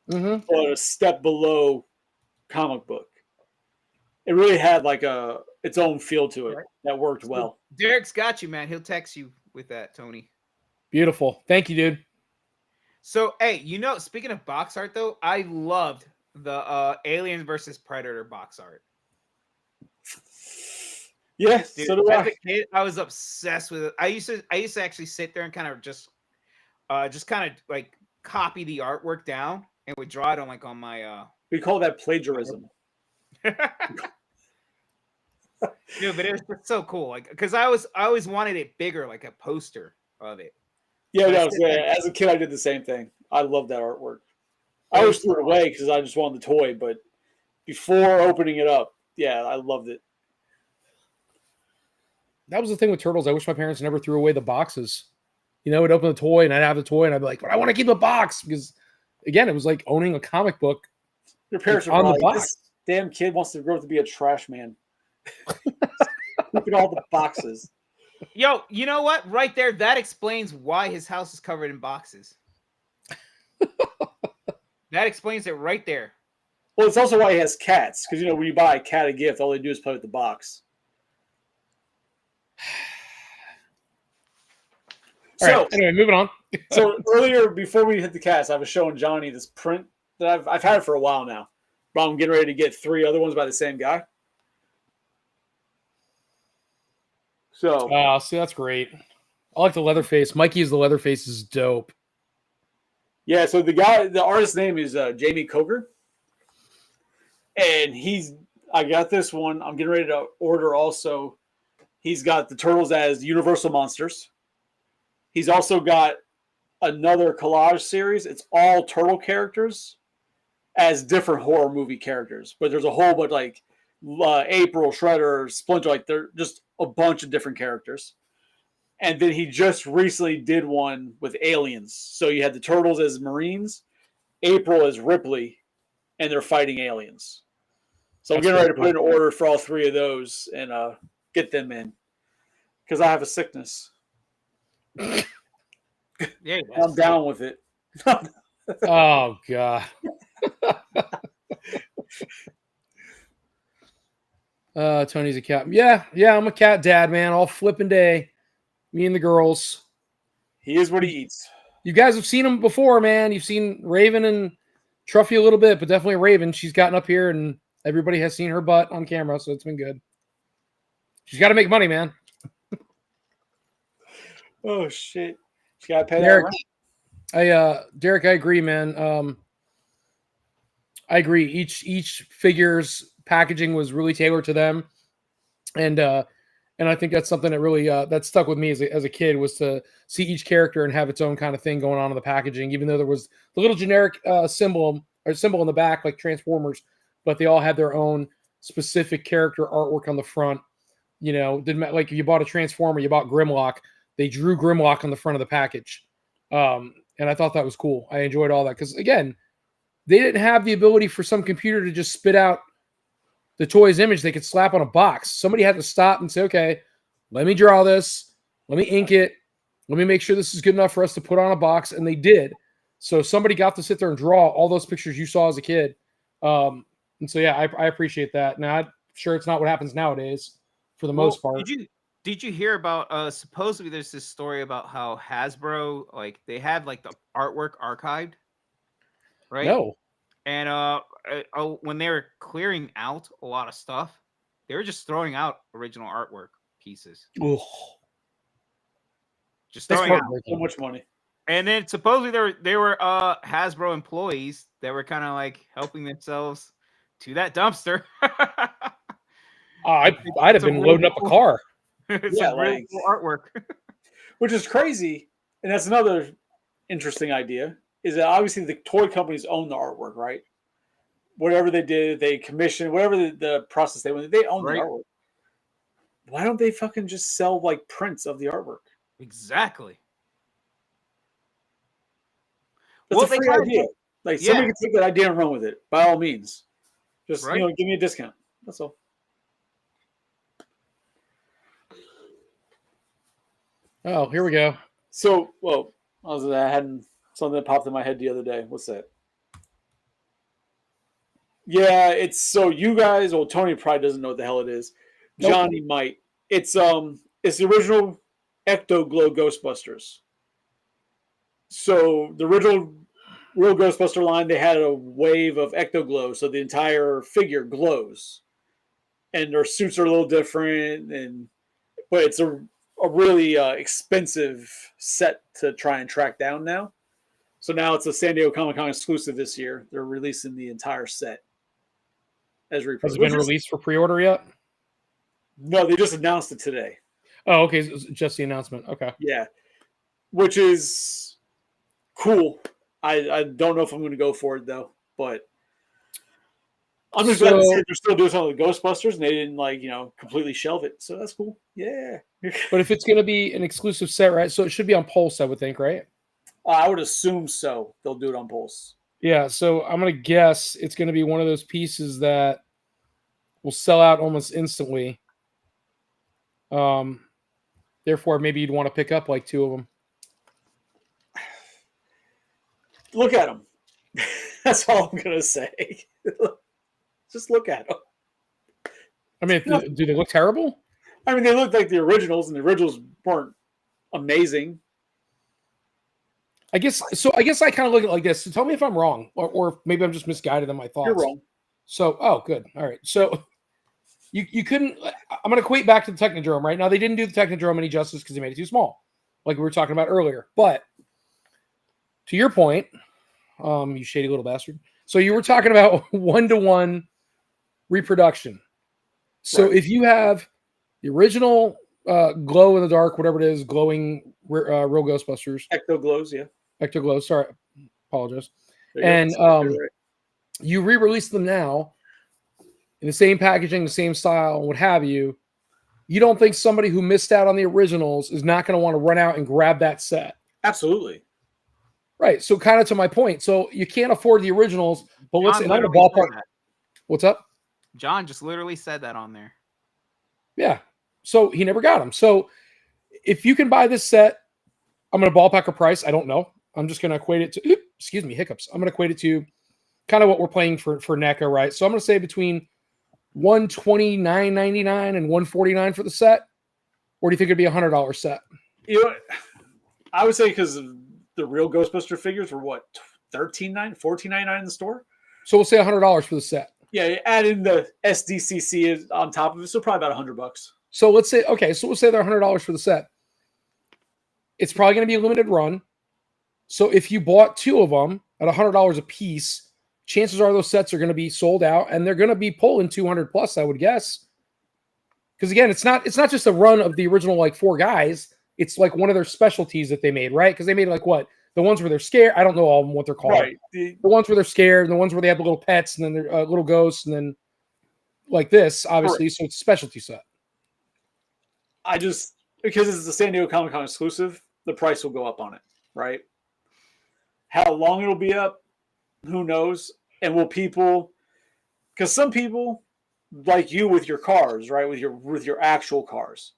Speaker 3: but a step below comic book. It really had like its own feel to it that worked well.
Speaker 2: Derek's got you, man. He'll text you with that, Tony.
Speaker 1: Beautiful. Thank you, dude.
Speaker 2: So, hey, speaking of box art, though, I loved the Alien versus Predator box art.
Speaker 3: Yeah,
Speaker 2: dude,
Speaker 3: so do
Speaker 2: as
Speaker 3: I.
Speaker 2: a kid, I was obsessed with it. I used to actually sit there and kind of just kind of like copy the artwork down and would draw it on my.
Speaker 3: We call that plagiarism.
Speaker 2: Dude, but it was just so cool, like because I always wanted it bigger, like a poster of it.
Speaker 3: Yeah, as a kid, I did the same thing. I loved that artwork. I always threw it away because I just wanted the toy, but before opening it up, yeah, I loved it.
Speaker 1: That was the thing with Turtles. I wish my parents never threw away the boxes. I'd open the toy and I'd have the toy and I'd be like, but I want to keep a box because, again, it was like owning a comic book.
Speaker 3: Your parents are like, this damn kid wants to grow up to be a trash man. Look at all the boxes.
Speaker 2: Yo, you know what? Right there, that explains why his house is covered in boxes. That explains it right there.
Speaker 3: Well, it's also why he has cats because when you buy a cat a gift, all they do is play with the box.
Speaker 1: So anyway, moving on.
Speaker 3: So earlier, before we hit the cast, I was showing Johnny this print that I've had it for a while now, but I'm getting ready to get 3 other ones by the same guy. So,
Speaker 1: see, that's great. I like the Leatherface. Mikey's the Leatherface is dope.
Speaker 3: Yeah, so the artist's name is Jamie Coger, and I got this one. I'm getting ready to order also. He's got the Turtles as Universal Monsters. He's also got another collage series. It's all Turtle characters as different horror movie characters, but there's a whole bunch like April, Shredder, Splinter, like they're just a bunch of different characters. And then he just recently did one with aliens. So you had the Turtles as Marines, April as Ripley, and they're fighting aliens. So I'm getting ready to put in an order for all 3 of those and get them in because I have a sickness.
Speaker 2: Yeah,
Speaker 3: I'm down with it.
Speaker 1: Oh God. Tony's a cat. Yeah, I'm a cat dad, man. All flipping day. Me and the girls.
Speaker 3: He is what he eats.
Speaker 1: You guys have seen him before, man. You've seen Raven and Truffy a little bit, but definitely Raven. She's gotten up here and everybody has seen her butt on camera, so it's been good. She's got to make money, man.
Speaker 3: Oh shit! She got to pay
Speaker 1: Derek,
Speaker 3: that rent.
Speaker 1: Derek, I agree, man. I agree. Each figure's packaging was really tailored to them, and I think that's something that really that stuck with me as a kid was to see each character and have its own kind of thing going on in the packaging, even though there was the little generic symbol in the back like Transformers, but they all had their own specific character artwork on the front. Didn't matter, like if you bought a Transformer, you bought Grimlock. They drew Grimlock on the front of the package, and I thought that was cool. I enjoyed all that because again, they didn't have the ability for some computer to just spit out the toy's image they could slap on a box. Somebody had to stop and say, okay, let me draw this. Let me ink it. Let me make sure this is good enough for us to put on a box. And they did. So somebody got to sit there and draw all those pictures you saw as a kid. And so, yeah, I appreciate that. Now, I'm sure it's not what happens nowadays for the most part.
Speaker 2: Did you hear about, supposedly there's this story about how Hasbro, like they had like the artwork archived, right?
Speaker 1: No.
Speaker 2: And when they were clearing out a lot of stuff, they were just throwing out original artwork pieces.
Speaker 1: Ugh.
Speaker 2: Just throwing out
Speaker 3: so much money.
Speaker 2: And then supposedly they were Hasbro employees that were kind of like helping themselves to that dumpster.
Speaker 1: I'd have been loading up a car.
Speaker 2: It's really cool artwork.
Speaker 3: Which is crazy. And that's another interesting idea. Is that obviously the toy companies own the artwork, right? Whatever they did, they commissioned, whatever the process they went, they own the artwork. Why don't they fucking just sell like prints of the artwork?
Speaker 2: Exactly.
Speaker 3: That's
Speaker 2: Well,
Speaker 3: a free idea. Like somebody can take that idea and run with it. By all means, just
Speaker 2: Right.
Speaker 3: give me a discount. That's all.
Speaker 1: Oh, here we go.
Speaker 3: So, well, I had something that popped in my head the other day. What's that? Yeah, it's so you guys. Well, Tony probably doesn't know what the hell it is.
Speaker 1: Nope.
Speaker 3: Johnny might. It's the original Ecto-Glow Ghostbusters. So the original real Ghostbuster line, they had a wave of Ecto-Glow, so the entire figure glows, and their suits are a little different, but it's a really expensive set to try and track down now. So now it's a San Diego Comic-Con exclusive this year. They're releasing the entire set as reprints.
Speaker 1: Has it been released for pre-order yet?
Speaker 3: No, they just announced it today.
Speaker 1: Oh, okay. So just the announcement. Okay.
Speaker 3: Yeah, which is cool. I don't know if I'm going to go for it though, but I'm just glad to see they're still doing something with Ghostbusters and they didn't completely shelve it. So that's cool. Yeah.
Speaker 1: But if it's going to be an exclusive set, right? So it should be on Pulse, I would think, right?
Speaker 3: I would assume so. They'll do it on Pulse.
Speaker 1: Yeah. So I'm going to guess it's going to be one of those pieces that will sell out almost instantly. Therefore, maybe you'd want to pick up like 2 of them.
Speaker 3: Look at them. That's all I'm going to say. Just look at them.
Speaker 1: I mean, do they look terrible?
Speaker 3: I mean, they look like the originals, and the originals weren't amazing.
Speaker 1: I guess I kind of look at it like this. So tell me if I'm wrong, or maybe I'm just misguided in my thoughts.
Speaker 3: You're wrong.
Speaker 1: So, good. All right. So you couldn't. I'm going to equate back to the Technodrome. Right now, they didn't do the Technodrome any justice because they made it too small, like we were talking about earlier. But to your point, you shady little bastard. So you were talking about 1-to-1 reproduction. So if you have the original glow in the dark, whatever it is, glowing real Ghostbusters,
Speaker 3: Ecto-Glows, yeah.
Speaker 1: Ecto-Glow. Sorry, apologize. And you re-release them now in the same packaging, the same style, and what have you. You don't think somebody who missed out on the originals is not going to want to run out and grab that set?
Speaker 3: Absolutely.
Speaker 1: Right. So kind of to my point. So you can't afford the originals, but let's say another ballpark. What's up?
Speaker 2: John just literally said that on there.
Speaker 1: Yeah. So he never got them. So if you can buy this set, I'm going to ballpark a price. I don't know. I'm just going to equate it to, excuse me, hiccups. I'm going to equate it to kind of what we're playing for NECA, right? So I'm going to say between $129.99 and $149 for the set. Or do you think it'd be $100 set?
Speaker 3: I would say because the real Ghostbuster figures were what, $13.99, $14.99 in the store?
Speaker 1: So we'll say $100 for the set.
Speaker 3: Yeah, you add in the SDCC on top of it, so probably about $100.
Speaker 1: So let's say, so we'll say they're $100 for the set. It's probably going to be a limited run. So if you bought 2 of them at $100 a piece, chances are those sets are going to be sold out, and they're going to be pulling 200 plus, I would guess. Because again, it's not just a run of the original like 4 guys. It's like one of their specialties that they made, right? Because they made like what? The ones where they're scared. I don't know all of them what they're called.
Speaker 3: Right.
Speaker 1: The ones where they're scared, and the ones where they have the little pets, and then they're little ghosts, and then like this, obviously. Right. So it's a specialty set.
Speaker 3: Because it's the San Diego Comic-Con exclusive, the price will go up on it, right? How long it'll be up, who knows? And will people? Because some people, like you with your cars, right? With your actual cars,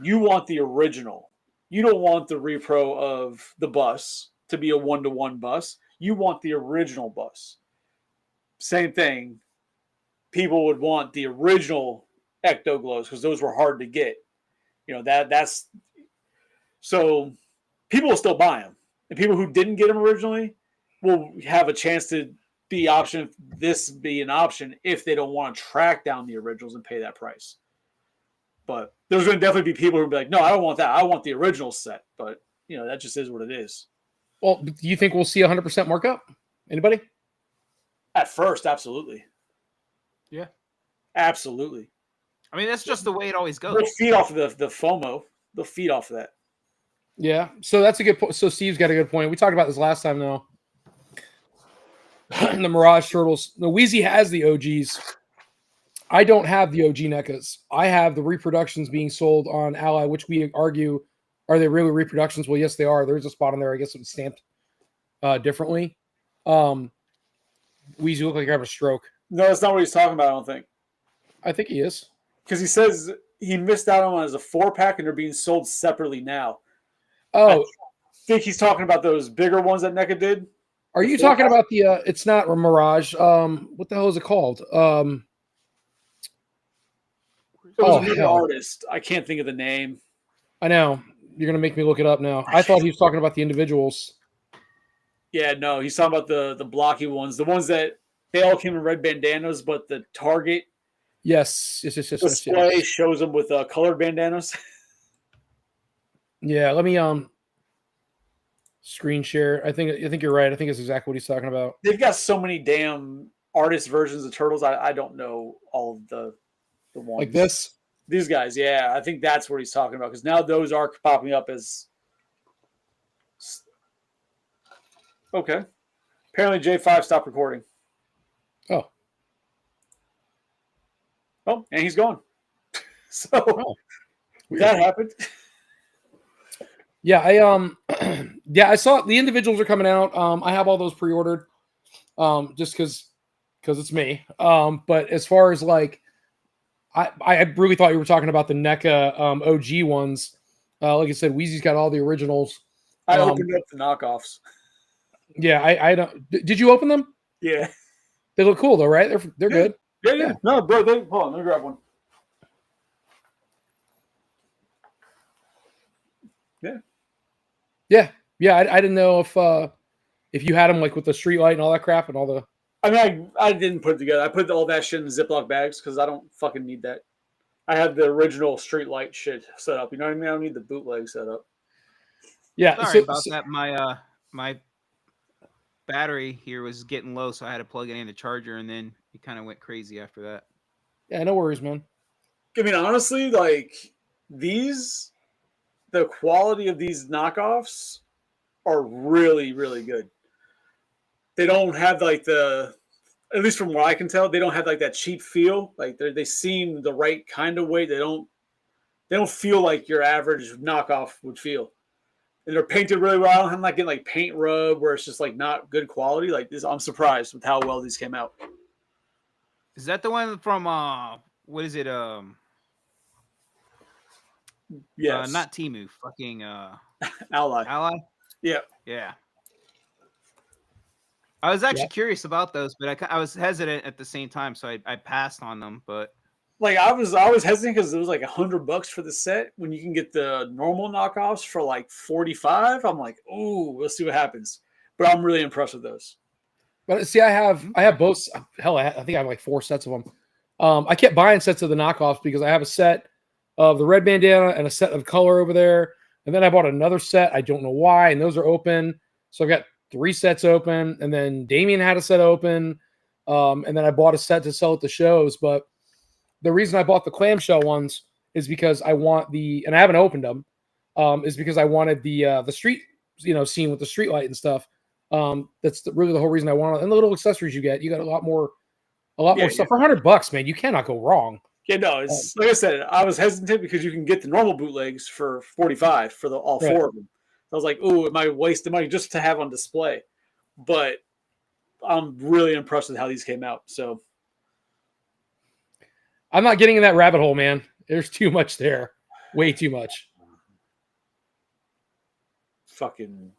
Speaker 3: you want the original. You don't want the repro of the bus to be a 1-to-1 bus. You want the original bus. Same thing. People would want the original Ecto-Glows because those were hard to get. That's so people will still buy them. And people who didn't get them originally will have a chance to be an option if they don't want to track down the originals and pay that price. But there's going to definitely be people who will be like, no, I don't want that. I want the original set. But, that just is what it is.
Speaker 1: Well, do you think we'll see 100% markup? Anybody?
Speaker 3: At first, absolutely.
Speaker 2: Yeah.
Speaker 3: Absolutely.
Speaker 2: I mean, that's just the way it always goes.
Speaker 3: They'll feed off of the FOMO. They'll feed off of that.
Speaker 1: Yeah. So that's a good point. So Steve's got a good point. We talked about this last time, though. The Mirage Turtles. The Wheezy has the OGs. I don't have the OG NECAs. I have the reproductions being sold on Ally, which we argue Are they really reproductions? Well, yes, they are. There's a spot on there. I guess it was stamped differently. Weezy looked like he had a stroke.
Speaker 3: No, that's not what he's talking about, I don't think.
Speaker 1: I think he is.
Speaker 3: Because he says he missed out on one as a 4-pack and they're being sold separately now.
Speaker 1: Oh,
Speaker 3: I think he's talking about those bigger ones that NECA did.
Speaker 1: are you talking about the? It's not a Mirage. What the hell is it called?
Speaker 3: It was another
Speaker 1: hell.
Speaker 3: artist. I can't think of the name.
Speaker 1: I know you're gonna make me look it up now. I thought he was talking about the individuals.
Speaker 3: Yeah, no, he's talking about the blocky ones, the ones that they all came in red bandanas, but the Target
Speaker 1: Yes.
Speaker 3: display shows them with colored bandanas.
Speaker 1: Yeah, let me screen share. I think you're right. I think it's exactly what he's talking about.
Speaker 3: They've got so many damn artist versions of Turtles. I don't know all of the ones.
Speaker 1: Like this?
Speaker 3: These guys, yeah. I think that's what he's talking about because now those are popping up as. Okay. Apparently J5 stopped recording.
Speaker 1: Oh.
Speaker 3: Oh, and he's gone. So that happened.
Speaker 1: Yeah, I saw the individuals are coming out. I have all those pre-ordered. Just because it's me. But as far as like I really thought you were talking about the NECA OG ones. Like I said, Weezy's got all the originals.
Speaker 3: I opened up the knockoffs.
Speaker 1: Yeah, I don't. Did you open them?
Speaker 3: Yeah.
Speaker 1: They look cool though, right? They're good.
Speaker 3: Yeah. No, bro, hold on. Let me grab one.
Speaker 1: Yeah. I didn't know if you had them like with the street light and all that crap and all the.
Speaker 3: I mean, I didn't put it together. I put all that shit in Ziploc bags because I don't fucking need that. I have the original street light shit set up. You know what I mean? I don't need the bootleg set up.
Speaker 1: Yeah.
Speaker 2: Sorry about that. My battery here was getting low, so I had to plug it in the charger, and then it kind of went crazy after that.
Speaker 1: Yeah, no worries, man.
Speaker 3: I mean, honestly, like the quality of these knockoffs are really, really good. They don't have like at least from what I can tell, they don't have like that cheap feel. Like they seem the right kind of way. They don't feel like your average knockoff would feel. And they're painted really well. I'm not getting like paint rub where it's just like not good quality. Like this, I'm surprised with how well these came out.
Speaker 2: Is that the one from what is it?
Speaker 3: Yes.
Speaker 2: Not Temu, fucking
Speaker 3: Ally.
Speaker 2: Ally?
Speaker 3: Yeah.
Speaker 2: Yeah. I was actually curious about those, but I was hesitant at the same time, so I passed on them. But
Speaker 3: like I was hesitant because it was like $100 for the set when you can get the normal knockoffs for like $45. I'm like, ooh, we'll see what happens. But I'm really impressed with those.
Speaker 1: But see, I have both. Hell, I think I have like 4 sets of them. I kept buying sets of the knockoffs because I have a set of the red bandana and a set of color over there. And then I bought another set. I don't know why. And those are open. So I've got 3 sets open. And then Damien had a set open. And then I bought a set to sell at the shows. But the reason I bought the clamshell ones is because I want and I haven't opened them, is because I wanted the street, scene with the street light and stuff. That's really the whole reason I want it. And the little accessories you get a lot more stuff for $100, man. You cannot go wrong.
Speaker 3: Yeah, no, it's like I said, I was hesitant because you can get the normal bootlegs for $45 for all 4 of them. I was like, ooh, am I wasting money just to have on display? But I'm really impressed with how these came out. So
Speaker 1: I'm not getting in that rabbit hole, man. There's too much there. Way too much.
Speaker 3: Fucking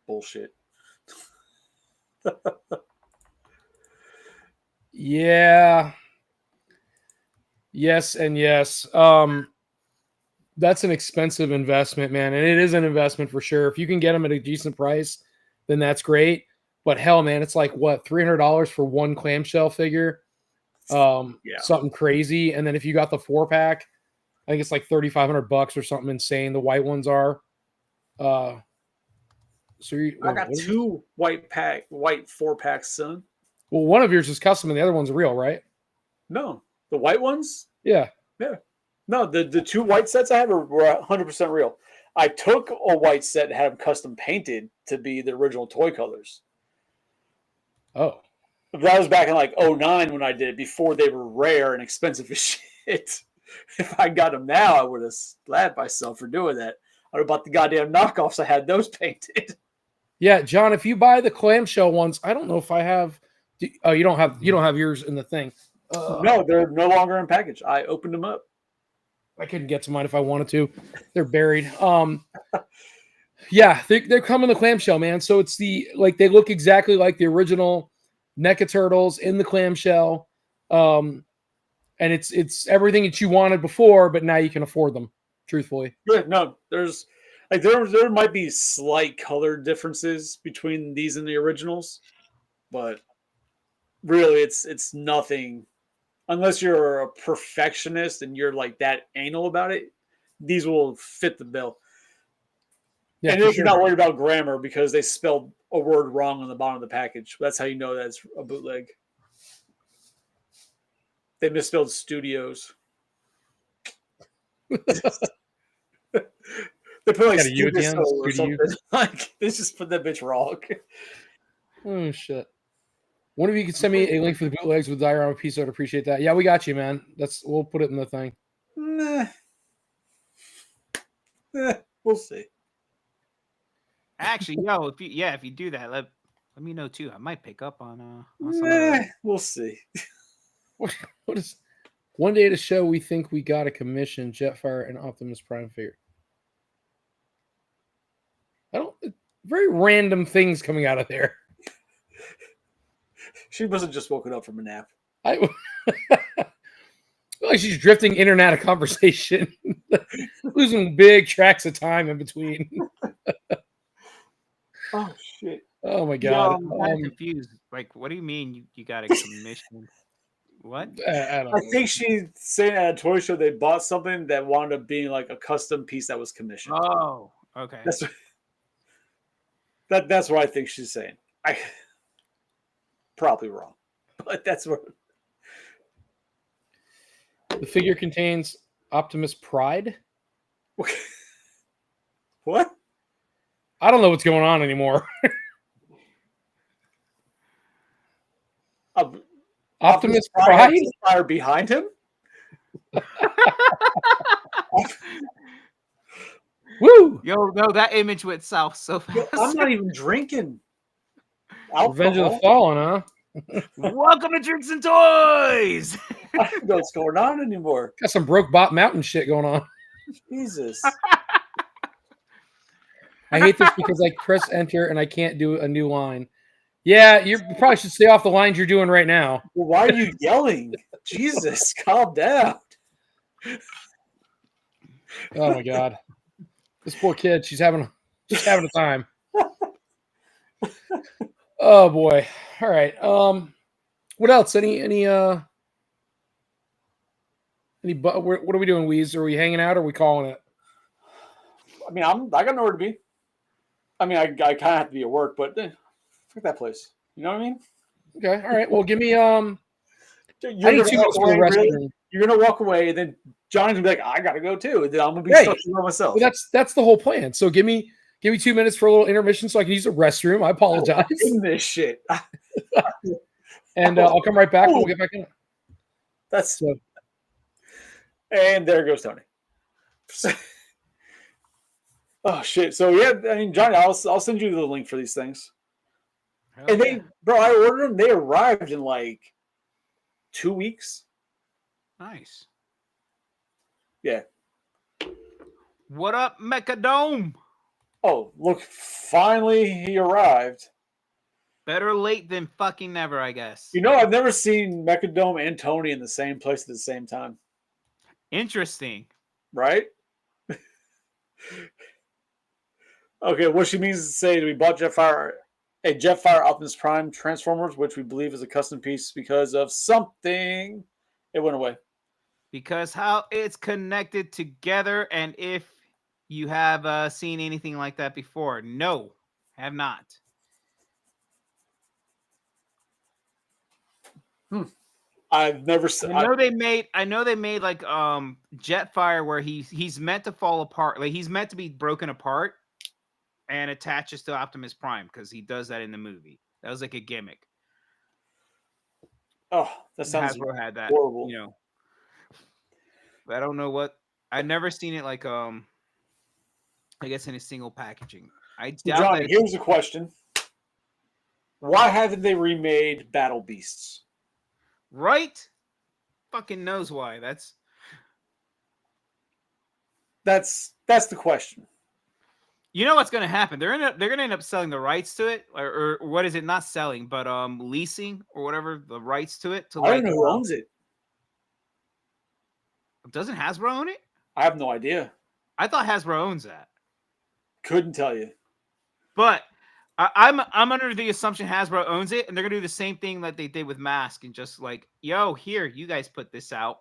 Speaker 3: bullshit.
Speaker 1: Yeah. Yes and yes. That's an expensive investment, man. And it is an investment for sure. If you can get them at a decent price, then that's great. But hell, man, it's like what, $300 for one clamshell figure? Something crazy. And then if you got the 4-pack, I think it's like $3,500 or something insane. The white ones are. I
Speaker 3: got 2 white 4-packs, son.
Speaker 1: Well, one of yours is custom and the other one's real, right?
Speaker 3: No, the white ones.
Speaker 1: Yeah.
Speaker 3: No, the 2 white sets I have were 100% real. I took a white set and had them custom painted to be the original toy colors.
Speaker 1: Oh.
Speaker 3: That was back in like 2009 when I did it, before they were rare and expensive as shit. If I got them now, I would have slapped myself for doing that. What about the goddamn knockoffs? I had those painted.
Speaker 1: Yeah, John, if you buy the clamshell ones, I don't know if I have. Oh, you don't have yours in the thing.
Speaker 3: No, they're no longer in package. I opened them up.
Speaker 1: I couldn't get to mine if I wanted to. They're buried. Yeah, they're coming in the clamshell, man. So it's they look exactly like the original NECA turtles in the clamshell. And it's everything that you wanted before, but now you can afford them, truthfully.
Speaker 3: Yeah, no, there's there might be slight color differences between these and the originals, but really it's nothing unless you're a perfectionist and you're like that anal about it. These will fit the bill.
Speaker 1: Yeah,
Speaker 3: and
Speaker 1: for
Speaker 3: if
Speaker 1: sure.
Speaker 3: you're not worried about grammar because they spelled a word wrong on the bottom of the package. That's how you know that's a bootleg. They misspelled studios. They put like
Speaker 1: Got a U at the end,
Speaker 3: studio or
Speaker 1: studio.
Speaker 3: something. Like they just put that bitch wrong.
Speaker 1: Oh shit! One of you can send me a link for the bootlegs with diorama piece. I'd appreciate that. Yeah, we got you, man. We'll put it in the thing.
Speaker 3: Nah. We'll see.
Speaker 2: Actually, yo, if you do that, let me know too. I might pick up on some of
Speaker 3: Nah,
Speaker 2: those.
Speaker 3: we'll see.
Speaker 1: What is one day at a show? We think we got a commission Jetfire and Optimus Prime figure. Very random things coming out of there.
Speaker 3: She must have just woken up from a nap.
Speaker 1: I feel like she's drifting in and out of conversation, losing big tracks of time in between.
Speaker 3: Oh shit!
Speaker 1: Oh my god!
Speaker 2: I'm kind of confused. Like, what do you mean you got a commission? What?
Speaker 1: I don't
Speaker 3: I
Speaker 1: know.
Speaker 3: think she's saying at a toy show they bought something that wound up being like a custom piece that was commissioned.
Speaker 2: Oh, okay.
Speaker 3: That's what I think she's saying. I probably wrong, but that's what.
Speaker 1: The figure contains Optimus Pride.
Speaker 3: What?
Speaker 1: I don't know what's going on anymore. Optimus Pride
Speaker 3: fire behind him.
Speaker 1: Woo!
Speaker 2: Yo, no, that image went south so fast.
Speaker 3: I'm not even drinking.
Speaker 1: Revenge of the Fallen, huh?
Speaker 2: Welcome to Drinks and Toys.
Speaker 3: I don't know what's going on anymore.
Speaker 1: Got some Broke Bot Mountain shit going on.
Speaker 3: Jesus.
Speaker 1: I hate this because I press enter and I can't do a new line. Yeah, you probably should stay off the lines you're doing right now.
Speaker 3: Well, why are you yelling? Jesus, calm down.
Speaker 1: Oh my god. This poor kid, she's having a time. Oh boy. All right. What else? What are we doing, Weez? Are we hanging out or are we calling it?
Speaker 3: I mean, I got nowhere to be. I mean, I kind of have to be at work, but fuck that place. You know what I mean?
Speaker 1: Okay. All right. Well, give me
Speaker 3: You're
Speaker 1: I need 2 minutes for the restroom.
Speaker 3: You're gonna walk away, and then Johnny's gonna be like, "I gotta go too," and then I'm gonna be
Speaker 1: Right.
Speaker 3: stuck by myself.
Speaker 1: Well, that's the whole plan. So give me 2 minutes for a little intermission so I can use the restroom. I apologize.
Speaker 3: In this shit.
Speaker 1: And I'll come right back and we'll get back in.
Speaker 3: That's
Speaker 1: So,
Speaker 3: and there goes Tony. Oh shit! So yeah, I mean, Johnny, I'll send you the link for these things. And I ordered them. They arrived in like 2 weeks.
Speaker 2: Nice.
Speaker 3: Yeah.
Speaker 2: What up, Mechadome?
Speaker 3: Oh, look! Finally, he arrived.
Speaker 2: Better late than fucking never, I guess.
Speaker 3: You know, I've never seen Mechadome and Tony in the same place at the same time.
Speaker 2: Interesting.
Speaker 3: Right? Okay, what she means to say is we bought a Jetfire Optimus Prime Transformers, which we believe is a custom piece because of something. It went away.
Speaker 2: Because how it's connected together, and if you have seen anything like that before. No, have not.
Speaker 3: I've never seen.
Speaker 2: I know they made like Jetfire where he's meant to fall apart, like he's meant to be broken apart and attaches to Optimus Prime because he does that in the movie. That was like a gimmick.
Speaker 3: Oh, that sounds
Speaker 2: Hasbro had that,
Speaker 3: horrible.
Speaker 2: you know. But I don't know what. I've never seen it like I guess in a single packaging. I
Speaker 3: So
Speaker 2: doubt
Speaker 3: Johnny,
Speaker 2: that.
Speaker 3: here's a question: why haven't they remade Battle Beasts?
Speaker 2: Right? Fucking knows why.
Speaker 3: That's the question.
Speaker 2: You know what's gonna happen. They're gonna end up selling the rights to it, or what is it? Not selling, but leasing or whatever the rights to it. To
Speaker 3: I don't know who owns it.
Speaker 2: Doesn't Hasbro own it?
Speaker 3: I have no idea.
Speaker 2: I thought Hasbro owns that,
Speaker 3: Couldn't tell you.
Speaker 2: but I'm under the assumption Hasbro owns it, and they're gonna do the same thing that they did with Mask, and just like, yo, here, you guys put this out,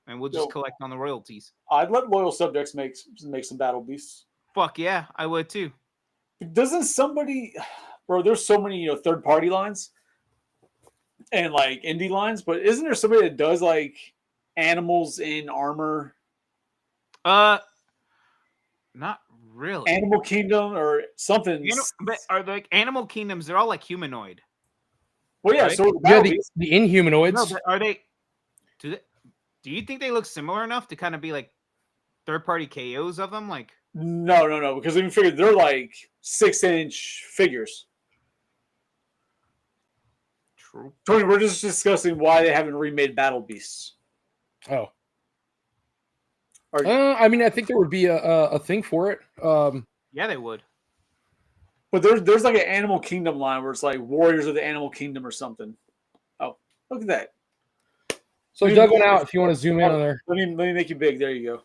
Speaker 2: and we'll just
Speaker 3: Yo.
Speaker 2: collect on the royalties.
Speaker 3: I'd let Loyal Subjects make some Battle Beasts.
Speaker 2: Fuck yeah, I would too.
Speaker 3: Doesn't somebody, bro? There's so many third party lines and like indie lines, but isn't there somebody that does like animals in armor?
Speaker 2: Not really.
Speaker 3: Animal Kingdom or something.
Speaker 2: But are like Animal Kingdoms? They're all like humanoid.
Speaker 3: Well, yeah.
Speaker 2: right?
Speaker 3: So the
Speaker 1: Yeah,
Speaker 3: Battle
Speaker 1: the
Speaker 3: Beasts,
Speaker 1: Inhumanoids.
Speaker 2: No, but are they? Do you think they look similar enough to kind of be like third-party KOs of them? Like,
Speaker 3: no, because we figured they're like 6-inch figures.
Speaker 2: true.
Speaker 3: Tony, we're just discussing why they haven't remade Battle Beasts.
Speaker 1: Oh.
Speaker 3: Or-
Speaker 1: I mean, I think there would be a thing for it.
Speaker 2: Yeah, they would.
Speaker 3: But there's like an Animal Kingdom line where it's like Warriors of the Animal Kingdom or something. Oh, look at that.
Speaker 1: So I dug one out if you want to zoom in on there.
Speaker 3: Let me make you big. There you go.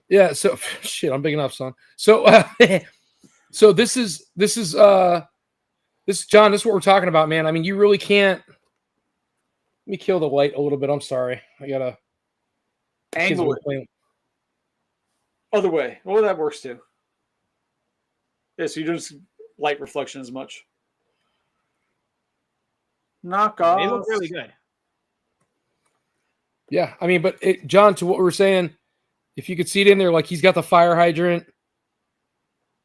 Speaker 1: Yeah, so shit, I'm big enough, son. So so this is John, this is what we're talking about, man. I mean, you really can't. Let me kill the light a little bit. I'm sorry. I gotta
Speaker 3: Angle it. Other way. Well, that works too. Yeah, so you don't see light reflection as much. Knock off.
Speaker 2: They look really good.
Speaker 1: Yeah, I mean, but John, to what we were saying, if you could see it in there, like he's got the fire hydrant,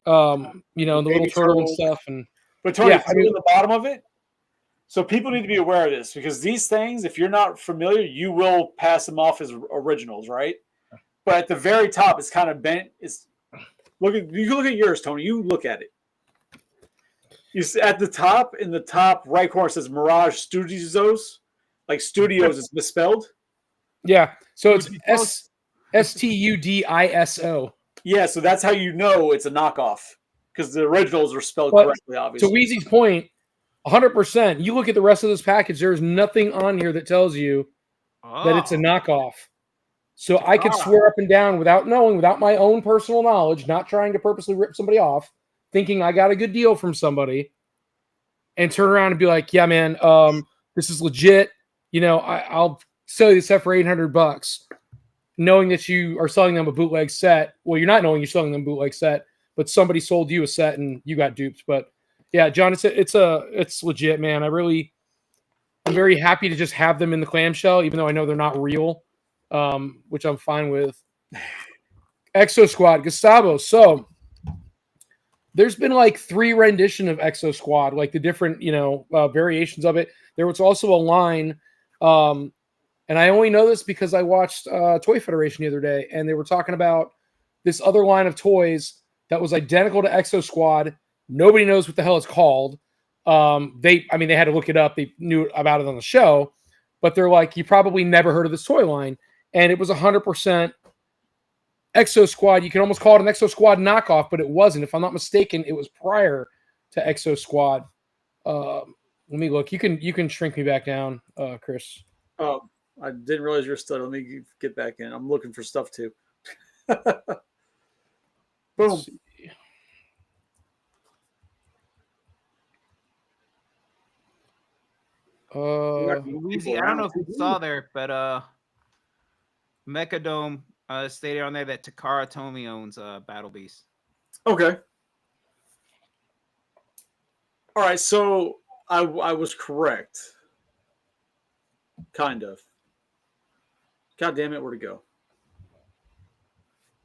Speaker 1: the little turtle and stuff, and
Speaker 3: But Tony,
Speaker 1: yeah, I mean,
Speaker 3: the bottom of it. So people need to be aware of this because these things, if you're not familiar, you will pass them off as originals, right? But at the very top, it's kind of bent. You can look at yours, Tony. You look at it. You see at the top, in the top right corner, it says Mirage Studios. Like Studios is misspelled.
Speaker 1: yeah. So it's Studiso.
Speaker 3: Yeah, so that's how you know it's a knockoff because the originals are spelled
Speaker 1: But
Speaker 3: correctly, obviously.
Speaker 1: To Weezy's point, 100%. You look at the rest of this package, there's nothing on here that tells you that it's a knockoff. So I could swear up and down without knowing, without my own personal knowledge, not trying to purposely rip somebody off, thinking I got a good deal from somebody, and turn around and be like, yeah, man, this is legit. I'll sell you this set for $800, knowing that you are selling them a bootleg set. Well, you're not knowing you're selling them a bootleg set, but somebody sold you a set and you got duped. But yeah, John, it's legit, man. I'm very happy to just have them in the clamshell, even though I know they're not real, which I'm fine with. Exo Squad, Gustavo. So there's been like 3 rendition of Exo Squad, like the different, variations of it. There was also a line, and I only know this because I watched Toy Federation the other day, and they were talking about this other line of toys that was identical to Exo Squad. Nobody knows what the hell it's called. They had to look it up. They knew about it on the show, but they're like, you probably never heard of this toy line. And it was 100% Exo Squad. You can almost call it an Exo Squad knockoff, but it wasn't. If I'm not mistaken, it was prior to Exo Squad. Let me look. You can shrink me back down, Chris.
Speaker 3: Oh, I didn't realize you're still. Let me get back in. I'm looking for stuff too. Boom.
Speaker 2: Weezy, I don't know if you saw there, but Mechadome stated on there that Takara Tomy owns Battle Beast.
Speaker 3: Okay. All right, so I was correct. Kind of. God damn it, where'd it go?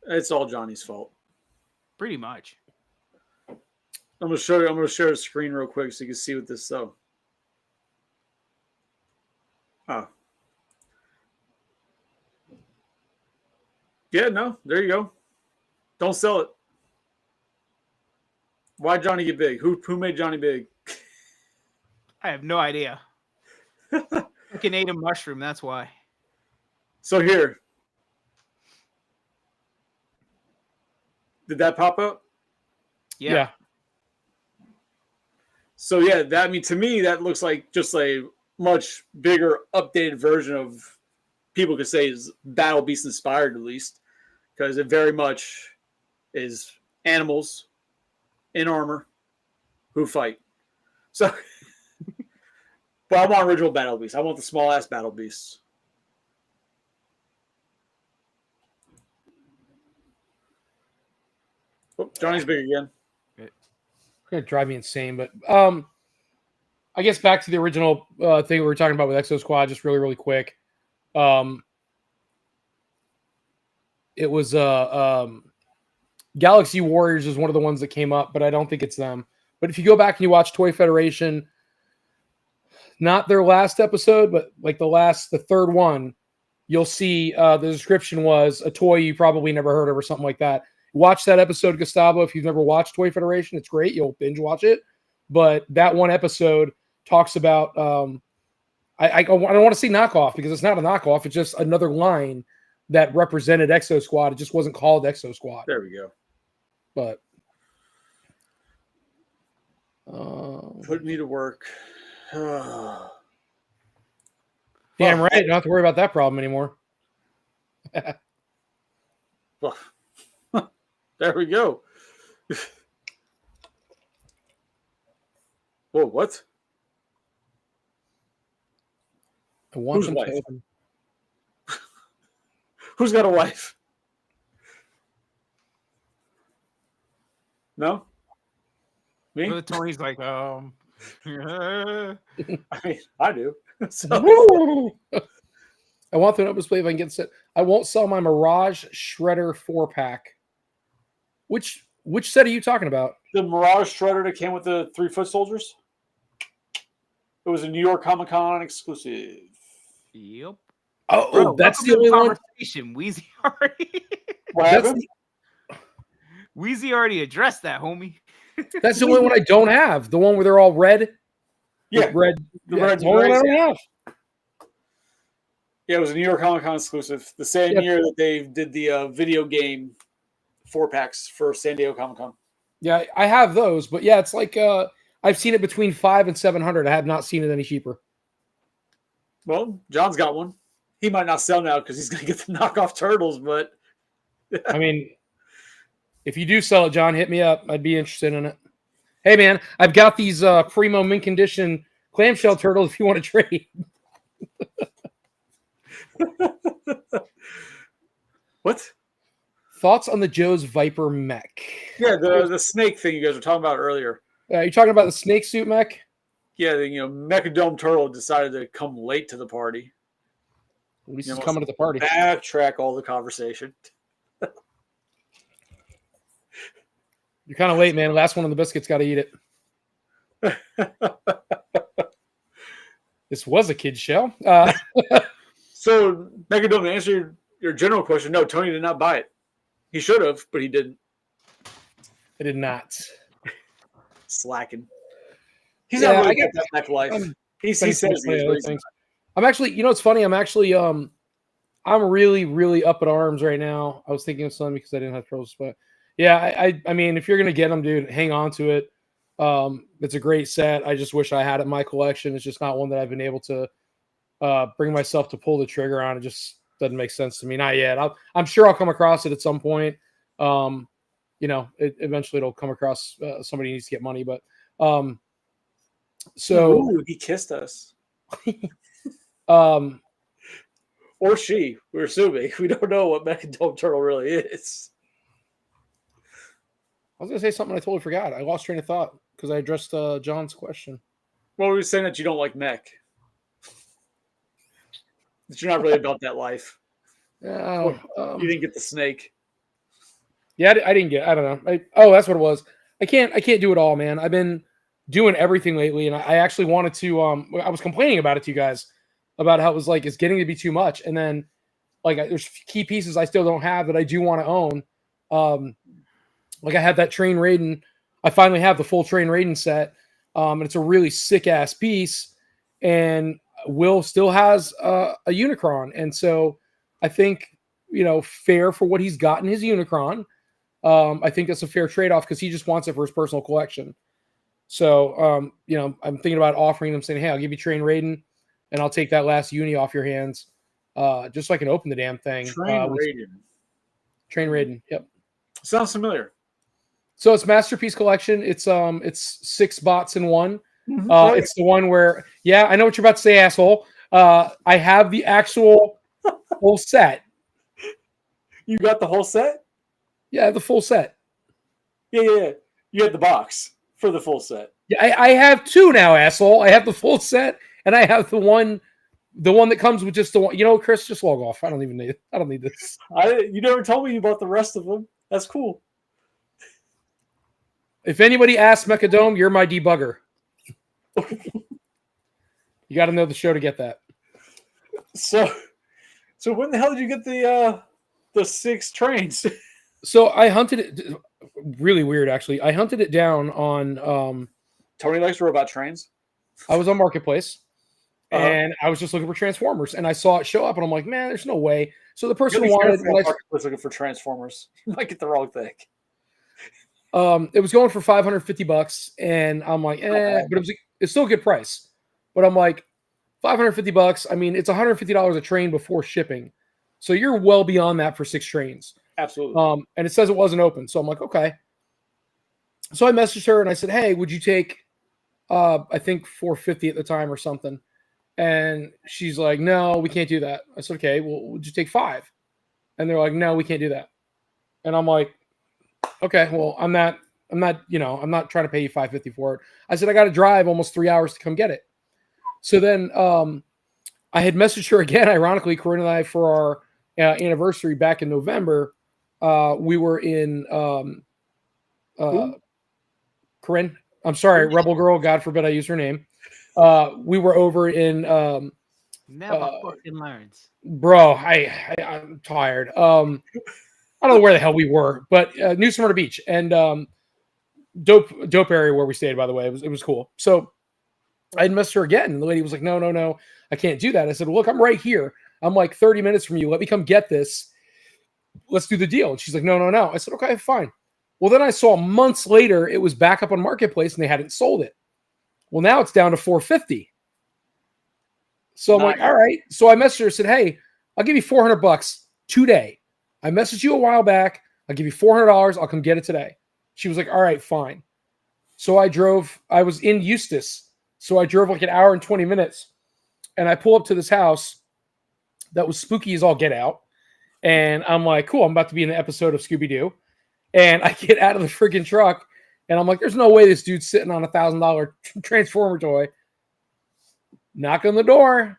Speaker 3: It's all Johnny's fault.
Speaker 2: Pretty much.
Speaker 3: I'm gonna show you. I'm gonna share the screen real quick so you can see what this so. Oh. Yeah, no, there you go. Don't sell it. Why Johnny get big? Who made Johnny big?
Speaker 2: I have no idea. Fucking ate a mushroom. That's why.
Speaker 3: So here, did that pop up?
Speaker 2: Yeah.
Speaker 3: So yeah, to me that looks like just a much bigger, updated version of people could say is Battle Beast inspired, at least, because it very much is animals in armor who fight. So, but I want original Battle Beast. I want the small ass Battle Beasts. Oh, Johnny's big again.
Speaker 1: It's gonna drive me insane, but I guess back to the original thing we were talking about with Exo Squad, just really quick. It was Galaxy Warriors is one of the ones that came up, but I don't think it's them. But if you go back and you watch Toy Federation, not their last episode, but like the third one, you'll see the description was a toy you probably never heard of or something like that. Watch that episode, Gustavo. If you've never watched Toy Federation, it's great. You'll binge watch it. But that one episode talks about I don't want to say knockoff because it's not a knockoff. It's just another line that represented Exo Squad. It just wasn't called Exo Squad.
Speaker 3: There we go.
Speaker 1: But
Speaker 3: put me to work.
Speaker 1: Damn right. Don't have to worry about that problem anymore.
Speaker 3: Well, there we go. Whoa, what?
Speaker 1: I want
Speaker 3: Whose
Speaker 1: them
Speaker 3: wife?
Speaker 1: to open.
Speaker 3: Who's got a wife? No? Me?
Speaker 2: Tony's like,
Speaker 3: I mean, I do. So,
Speaker 1: I want them to display if I can get set. I won't sell my Mirage Shredder 4-pack. Which set are you talking about?
Speaker 3: the Mirage Shredder that came with the 3-foot soldiers? It was a New York Comic Con exclusive.
Speaker 2: yep.
Speaker 1: Oh,
Speaker 2: Bro,
Speaker 1: that's the
Speaker 2: welcome to
Speaker 1: only one.
Speaker 2: conversation. Wheezy already.
Speaker 3: What
Speaker 1: That's
Speaker 3: happened?
Speaker 2: Wheezy already addressed that, homie.
Speaker 1: That's the only one I don't have. The one where they're all red.
Speaker 3: Yeah,
Speaker 1: Red.
Speaker 3: the
Speaker 1: yeah,
Speaker 3: red
Speaker 1: it's the only one I
Speaker 3: race,
Speaker 1: don't have.
Speaker 3: yeah, it was a New York Comic Con exclusive. The same
Speaker 1: Yep.
Speaker 3: year that they did the video game 4-packs for San Diego Comic Con.
Speaker 1: Yeah, I have those, but yeah, it's like I've seen it between $500 and $700. I have not seen it any cheaper.
Speaker 3: Well, John's got one. He might not sell now because he's going to get the knockoff turtles, but
Speaker 1: I mean, if you do sell it, John, hit me up. I'd be interested in it. Hey, man, I've got these primo mint condition clamshell turtles if you want to trade.
Speaker 3: what?
Speaker 1: Thoughts on the Joe's Viper mech?
Speaker 3: Yeah, the snake thing you guys were talking about earlier.
Speaker 1: You're talking about the snake suit mech?
Speaker 3: Yeah, Mechadome Turtle decided to come late to the party.
Speaker 1: At least
Speaker 3: You
Speaker 1: he's
Speaker 3: know,
Speaker 1: coming to the party.
Speaker 3: Backtrack all the conversation.
Speaker 1: You're kind of late, man. Last one on the biscuits. Got to eat it. This was a kid's show.
Speaker 3: So, Mechadome, to answer your general question, no, Tony did not buy it. He should have, but he didn't.
Speaker 1: I did not.
Speaker 3: Slacking. He's
Speaker 1: Yeah,
Speaker 3: not
Speaker 1: I
Speaker 3: really
Speaker 1: get
Speaker 3: got that mech life.
Speaker 1: I'm
Speaker 3: He says
Speaker 1: Thanks
Speaker 3: he is,
Speaker 1: for
Speaker 3: but he's
Speaker 1: things. I'm actually, it's funny. I'm actually, I'm really up in arms right now. I was thinking of something because I didn't have turtles, but yeah, I mean, if you're gonna get them, dude, hang on to it. It's a great set. I just wish I had it in my collection. It's just not one that I've been able to bring myself to pull the trigger on. It just doesn't make sense to me. Not yet. I'm sure I'll come across it at some point. Eventually it'll come across somebody needs to get money, but so
Speaker 3: Ooh, he kissed us.
Speaker 1: or
Speaker 3: Or she. We're assuming. We don't know what Mechadome Turtle really is.
Speaker 1: I was gonna say something I totally forgot. I lost train of thought because I addressed John's question.
Speaker 3: Well, we were saying that you don't like mech. That you're not really about that life.
Speaker 1: Yeah,
Speaker 3: You didn't get the snake.
Speaker 1: yeah, I didn't get. I don't know. That's what it was. I can't do it all, man. I've been doing everything lately, and I actually wanted to. I was complaining about it to you guys about how it was like it's getting to be too much, and then there's key pieces I still don't have that I do want to own. Like I had that Train Raiden I finally have the full Train Raiden set, and it's a really sick ass piece. And Will still has a Unicron, and so I think fair for what he's got in his Unicron. I think that's a fair trade off because he just wants it for his personal collection. So I'm thinking about offering them, saying, "Hey, I'll give you Train Raiden, and I'll take that last uni off your hands, just so I can open the damn thing."
Speaker 3: Train Raiden.
Speaker 1: Train Raiden. Yep.
Speaker 3: Sounds familiar.
Speaker 1: So it's Masterpiece Collection. It's 6 bots in one.
Speaker 3: Mhm.
Speaker 1: It's the one where, yeah, I know what you're about to say, asshole. I have the actual full set.
Speaker 3: You got the whole set?
Speaker 1: Yeah, the full set.
Speaker 3: Yeah. You had the box for the full set.
Speaker 1: Yeah, I have 2 now, asshole. I have the full set, and I have the one that comes with just the one. Chris, just log off. I don't need this.
Speaker 3: You never told me you bought the rest of them. That's cool.
Speaker 1: If anybody asks Mechadome, you're my debugger. You got to know the show to get that.
Speaker 3: So when the hell did you get the 6 trains?
Speaker 1: So I hunted it. Really weird, actually. I hunted it down on.
Speaker 3: Tony likes robot trains.
Speaker 1: I was on Marketplace, and I was just looking for Transformers, and I saw it show up, and I'm like, man, there's no way. So the person wanted.
Speaker 3: Marketplace looking for Transformers. You might get the wrong thing.
Speaker 1: It was going for $550, and I'm like, but it's still a good price. But I'm like, $550. I mean, it's $150 a train before shipping, so you're well beyond that for 6 trains.
Speaker 3: Absolutely.
Speaker 1: And it says it wasn't open, so I'm like, okay. So I messaged her and I said, hey, would you take, I think $450 at the time or something? And she's like, no, we can't do that. I said, okay, well, would you take 5? And they're like, no, we can't do that. And I'm like, okay, well, I'm not trying to pay you $550 for it. I said, I got to drive almost 3 hours to come get it. So then I had messaged her again. Ironically, Corinne and I, for our anniversary back in November, we were in Corinne. I'm sorry, Rebel Girl. God forbid I use her name. We were over in
Speaker 2: never fucking learns.
Speaker 1: Bro, I'm tired. I don't know where the hell we were, but New Smyrna Beach and dope area where we stayed. By the way, it was cool. So I had messaged her again, and the lady was like, "No, I can't do that." I said, "Look, I'm right here. I'm like 30 minutes from you. Let me come get this. Let's do the deal." And she's like, "No." I said, "Okay, fine." Well, then I saw months later it was back up on Marketplace and they hadn't sold it. Well, now it's down to $450. So I'm like, all right. So I messaged her and said, hey, I'll give you $400 today. I messaged you a while back. I'll give you $400. I'll come get it today. She was like, all right, fine. So I was in Eustis. So I drove like an hour and 20 minutes. And I pull up to this house that was spooky as all get out. And I'm like, cool, I'm about to be in an episode of Scooby-Doo. And I get out of the freaking truck. And I'm like, there's no way this dude's sitting on $1,000 Transformer toy. Knock on the door.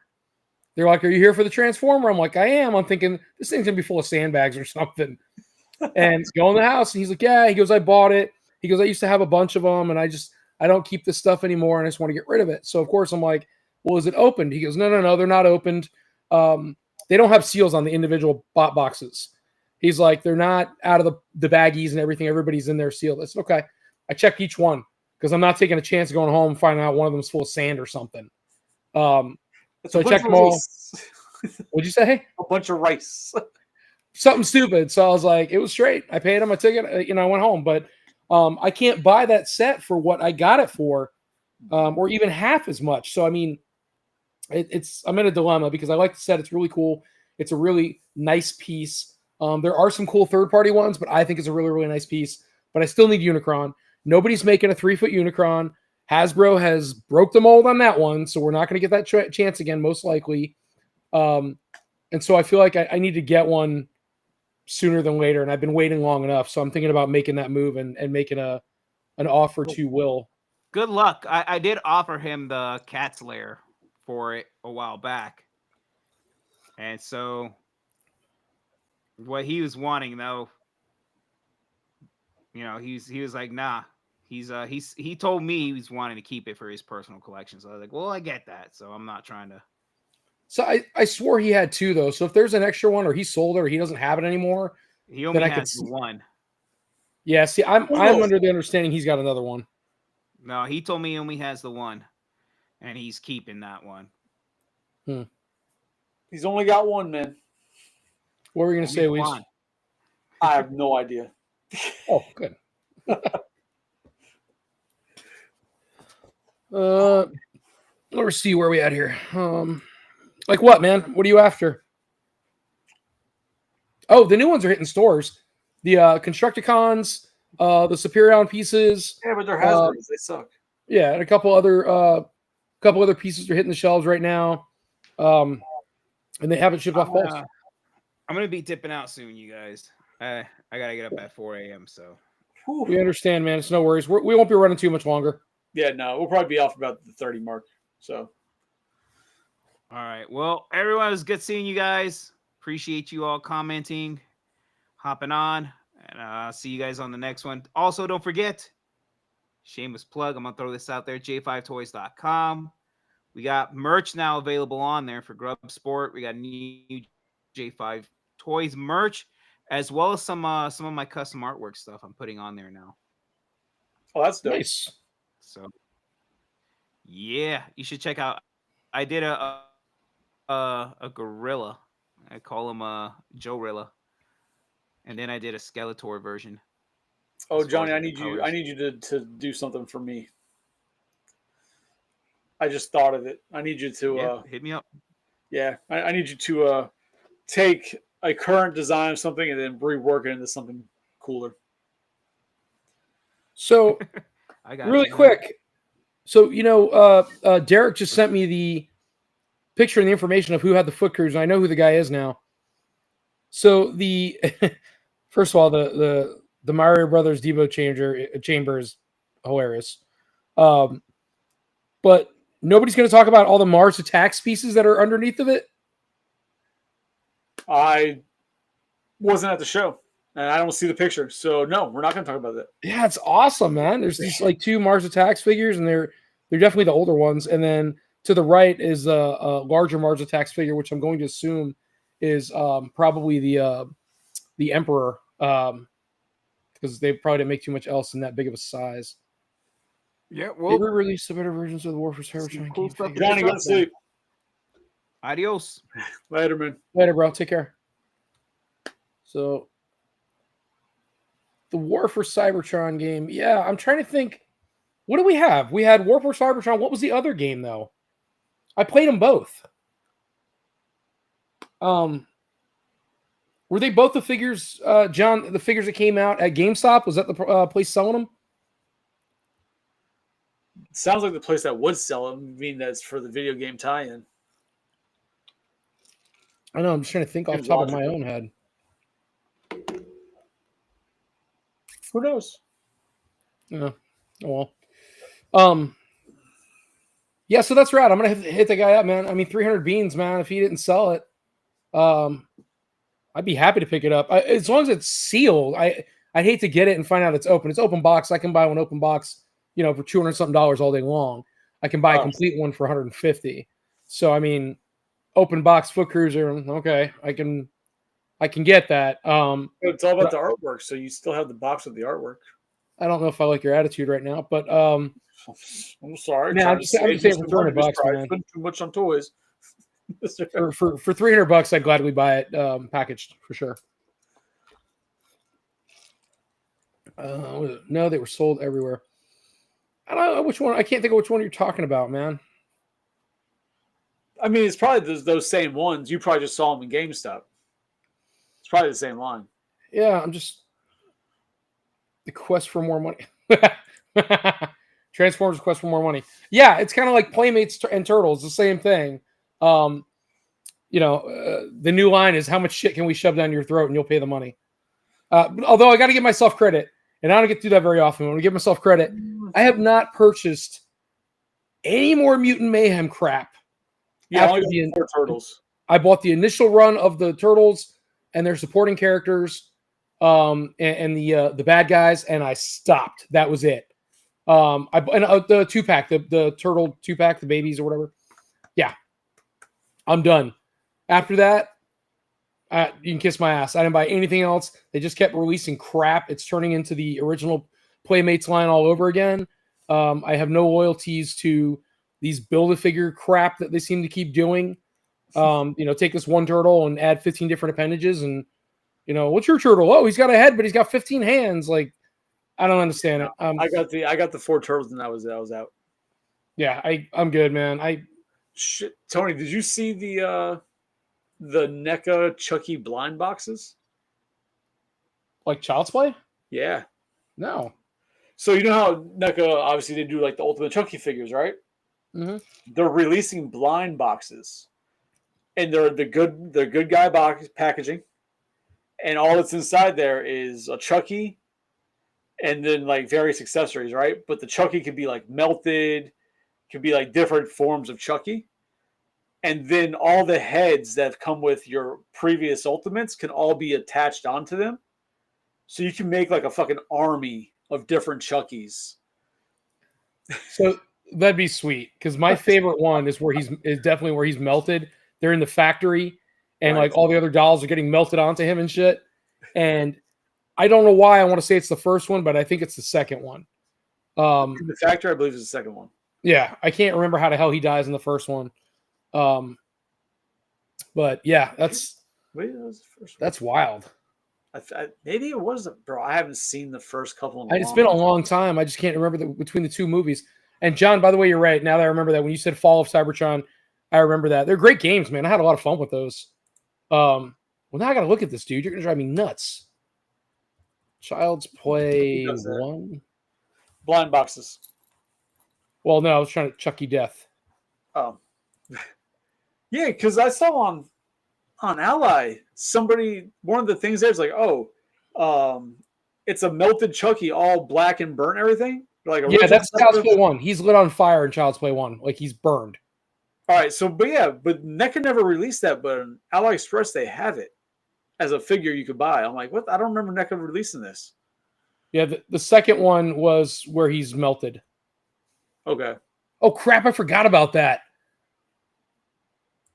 Speaker 1: They're like, are you here for the Transformer? I'm like, I am. I'm thinking, this thing's going to be full of sandbags or something. And go in the house. And he's like, yeah. He goes, I bought it. He goes, I used to have a bunch of them. And I don't keep this stuff anymore. And I just want to get rid of it. So, of course, I'm like, well, is it opened? He goes, no, they're not opened. They don't have seals on the individual bot boxes. He's like, they're not out of the baggies and everything. Everybody's in there sealed. I said, okay. I checked each one because I'm not taking a chance of going home and finding out one of them's full of sand or something. So I checked them all. What'd you say?
Speaker 3: A bunch of rice.
Speaker 1: Something stupid. So I was like, it was straight. I paid him a ticket. I went home. But I can't buy that set for what I got it for, or even half as much. So, I mean, I'm in a dilemma because I like the set. It's really cool. It's a really nice piece. There are some cool third-party ones, but I think it's a really, really nice piece. But I still need Unicron. Nobody's making a 3-foot Unicron. Hasbro has broke the mold on that one, so we're not going to get that chance again, most likely. And so I feel like I need to get one sooner than later, and I've been waiting long enough. So I'm thinking about making that move and making an offer to Will.
Speaker 2: Good luck. I did offer him the Cat's Lair for it a while back. And so what he was wanting, though, he was like, nah. He told me he was wanting to keep it for his personal collection. So I was like, well, I get that. So I'm not trying to.
Speaker 1: So I swore he had 2 though. So if there's an extra one, or he sold it, or he doesn't have it anymore,
Speaker 2: he only has one.
Speaker 1: Yeah, see, I'm under the understanding he's got another one.
Speaker 2: No, he told me he only has the one, and he's keeping that one.
Speaker 3: He's only got one, man.
Speaker 1: What were you going to say,
Speaker 2: Only
Speaker 1: Luis?
Speaker 2: one.
Speaker 3: I have no idea.
Speaker 1: Oh, good. Let's see where we at here. Like what, man? What are you after? Oh, the new ones are hitting stores. The Constructicons, the Superion pieces.
Speaker 3: Yeah, but they're Hasbro's. They suck.
Speaker 1: Yeah, and a couple other pieces are hitting the shelves right now. And they haven't shipped off both.
Speaker 2: I'm gonna be dipping out soon, you guys. I gotta get up at 4 a.m. So
Speaker 1: we understand, man. It's no worries. We won't be running too much longer.
Speaker 3: Yeah, no, we'll probably be off about the 30 mark. So,
Speaker 2: all right. Well, everyone, it was good seeing you guys. Appreciate you all commenting, hopping on, and I'll see you guys on the next one. Also, don't forget, shameless plug. I'm gonna throw this out there: j5toys.com. We got merch now available on there for Grub Sport. We got new J5 Toys merch, as well as some of my custom artwork stuff I'm putting on there now.
Speaker 3: Oh, that's dope.
Speaker 1: Nice.
Speaker 2: So, yeah, you should check out. I did a gorilla. I call him Joe Rilla, and then I did a Skeletor version.
Speaker 3: Oh, Johnny, I need you to do something for me. I just thought of it. I need you to
Speaker 2: hit me up.
Speaker 3: Yeah, I need you to take a current design of something and then rework it into something cooler.
Speaker 1: So,
Speaker 2: I got
Speaker 1: really quick. So, Derek just sent me the picture and the information of who had the foot cruise, and I know who the guy is now. So the first of all, the Mario Brothers Debo chamber is hilarious. But nobody's going to talk about all the Mars Attacks pieces that are underneath of it.
Speaker 3: I wasn't at the show, and I don't see the picture, so no, we're not going to talk about that.
Speaker 1: Yeah, it's awesome, man. There's these like 2 Mars Attacks figures, and they're definitely the older ones. And then to the right is a larger Mars Attacks figure, which I'm going to assume is probably the Emperor, because they probably didn't make too much else in that big of a size.
Speaker 2: Yeah, well,
Speaker 1: they released the better versions of the War for Cybertron.
Speaker 2: Cool stuff.
Speaker 3: Johnny, go to sleep.
Speaker 2: Adios.
Speaker 3: Later, man.
Speaker 1: Later, bro. Take care. So, the War for Cybertron game. Yeah, I'm trying to think. What do we have? We had War for Cybertron. What was the other game, though? I played them both. Were they both the figures, John, the figures that came out at GameStop? Was that the place selling them?
Speaker 3: Sounds like the place that would sell them. I mean, that's for the video game tie-in.
Speaker 1: I know. I'm just trying to think off the top of my own head.
Speaker 3: Who knows?
Speaker 1: Yeah. Oh well. Yeah. So that's right. I'm gonna hit the guy up, man. I mean, 300 beans, man. If he didn't sell it, I'd be happy to pick it up as long as it's sealed. I'd hate to get it and find out it's open. It's open box. I can buy one open box, for $200 something all day long. I can buy a complete one for 150. So I mean, open box Foot Cruiser. Okay, I can get that.
Speaker 3: It's all about the artwork. So you still have the box with the artwork.
Speaker 1: I don't know if I like your attitude right now, but
Speaker 3: I'm sorry.
Speaker 1: Man, I'm just saying for $300, man.
Speaker 3: Spend too much on toys.
Speaker 1: for $300, I'd gladly buy it packaged for sure. No, they were sold everywhere. I don't know which one. I can't think of which one you're talking about, man.
Speaker 3: I mean, it's probably those same ones. You probably just saw them in GameStop. It's probably the same line.
Speaker 1: Yeah, I'm just the quest for more money. Transformers quest for more money. Yeah, it's kind of like Playmates and Turtles, the same thing. The new line is how much shit can we shove down your throat and you'll pay the money. Although I got to give myself credit, and I don't get to do that very often. When I give myself credit, I have not purchased any more Mutant Mayhem crap.
Speaker 3: Yeah, only the 4 Turtles.
Speaker 1: I bought the initial run of the Turtles and their supporting characters, and the bad guys, and I stopped. That was it. The 2-pack, the Turtle 2-pack, the babies or whatever. Yeah, I'm done. After that, You can kiss my ass. I didn't buy anything else. They just kept releasing crap. It's turning into the original Playmates line all over again. I have no loyalties to these Build-A-Figure crap that they seem to keep doing. Take this one turtle and add 15 different appendages and, what's your turtle? Oh, he's got a head, but he's got 15 hands. Like, I don't understand it.
Speaker 3: I got the 4 turtles and that was out.
Speaker 1: Yeah, I'm good, man.
Speaker 3: Shit, Tony, did you see the NECA Chucky blind boxes?
Speaker 1: Like Child's Play?
Speaker 3: Yeah.
Speaker 1: No.
Speaker 3: So you know how NECA obviously they do like the Ultimate Chucky figures, right?
Speaker 1: Mm-hmm.
Speaker 3: They're releasing blind boxes, and they're the good guy box packaging, and all that's inside there is a Chucky, and then like various accessories, right? But the Chucky could be like melted, could be like different forms of Chucky. And then all the heads that come with your previous Ultimates can all be attached onto them. So you can make like a fucking army of different Chuckies.
Speaker 1: So that'd be sweet. Because my favorite one is definitely where he's melted. They're in the factory and
Speaker 3: Right.
Speaker 1: like all the other dolls are getting melted onto him and shit. And I don't know why I want to say it's the first one, but I think it's the second one.
Speaker 3: In the factory, I believe, is the second one.
Speaker 1: Yeah, I can't remember how the hell he dies in the first one. But yeah, that's wild.
Speaker 3: Maybe it was, bro. I haven't seen the first couple.
Speaker 1: It's been a long time. I just can't remember between the two movies. And John, by the way, you're right. Now that I remember that, when you said Fall of Cybertron, I remember that. They're great games, man. I had a lot of fun with those. Well, now I got to look at this, dude. You're gonna drive me nuts. Child's Play 1.
Speaker 3: Blind boxes.
Speaker 1: Well, no, I was trying to Chucky Death.
Speaker 3: Oh. Yeah, because I saw on Ally, one of the things there is like, it's a melted Chucky, all black and burnt everything. Like
Speaker 1: that's Child's Play 1. He's lit on fire in Child's Play 1. Like he's burned.
Speaker 3: All right, but NECA never released that, but on AliExpress they have it as a figure you could buy. I'm like, what? I don't remember NECA releasing this.
Speaker 1: Yeah, the second one was where he's melted.
Speaker 3: Okay.
Speaker 1: Oh crap! I forgot about that.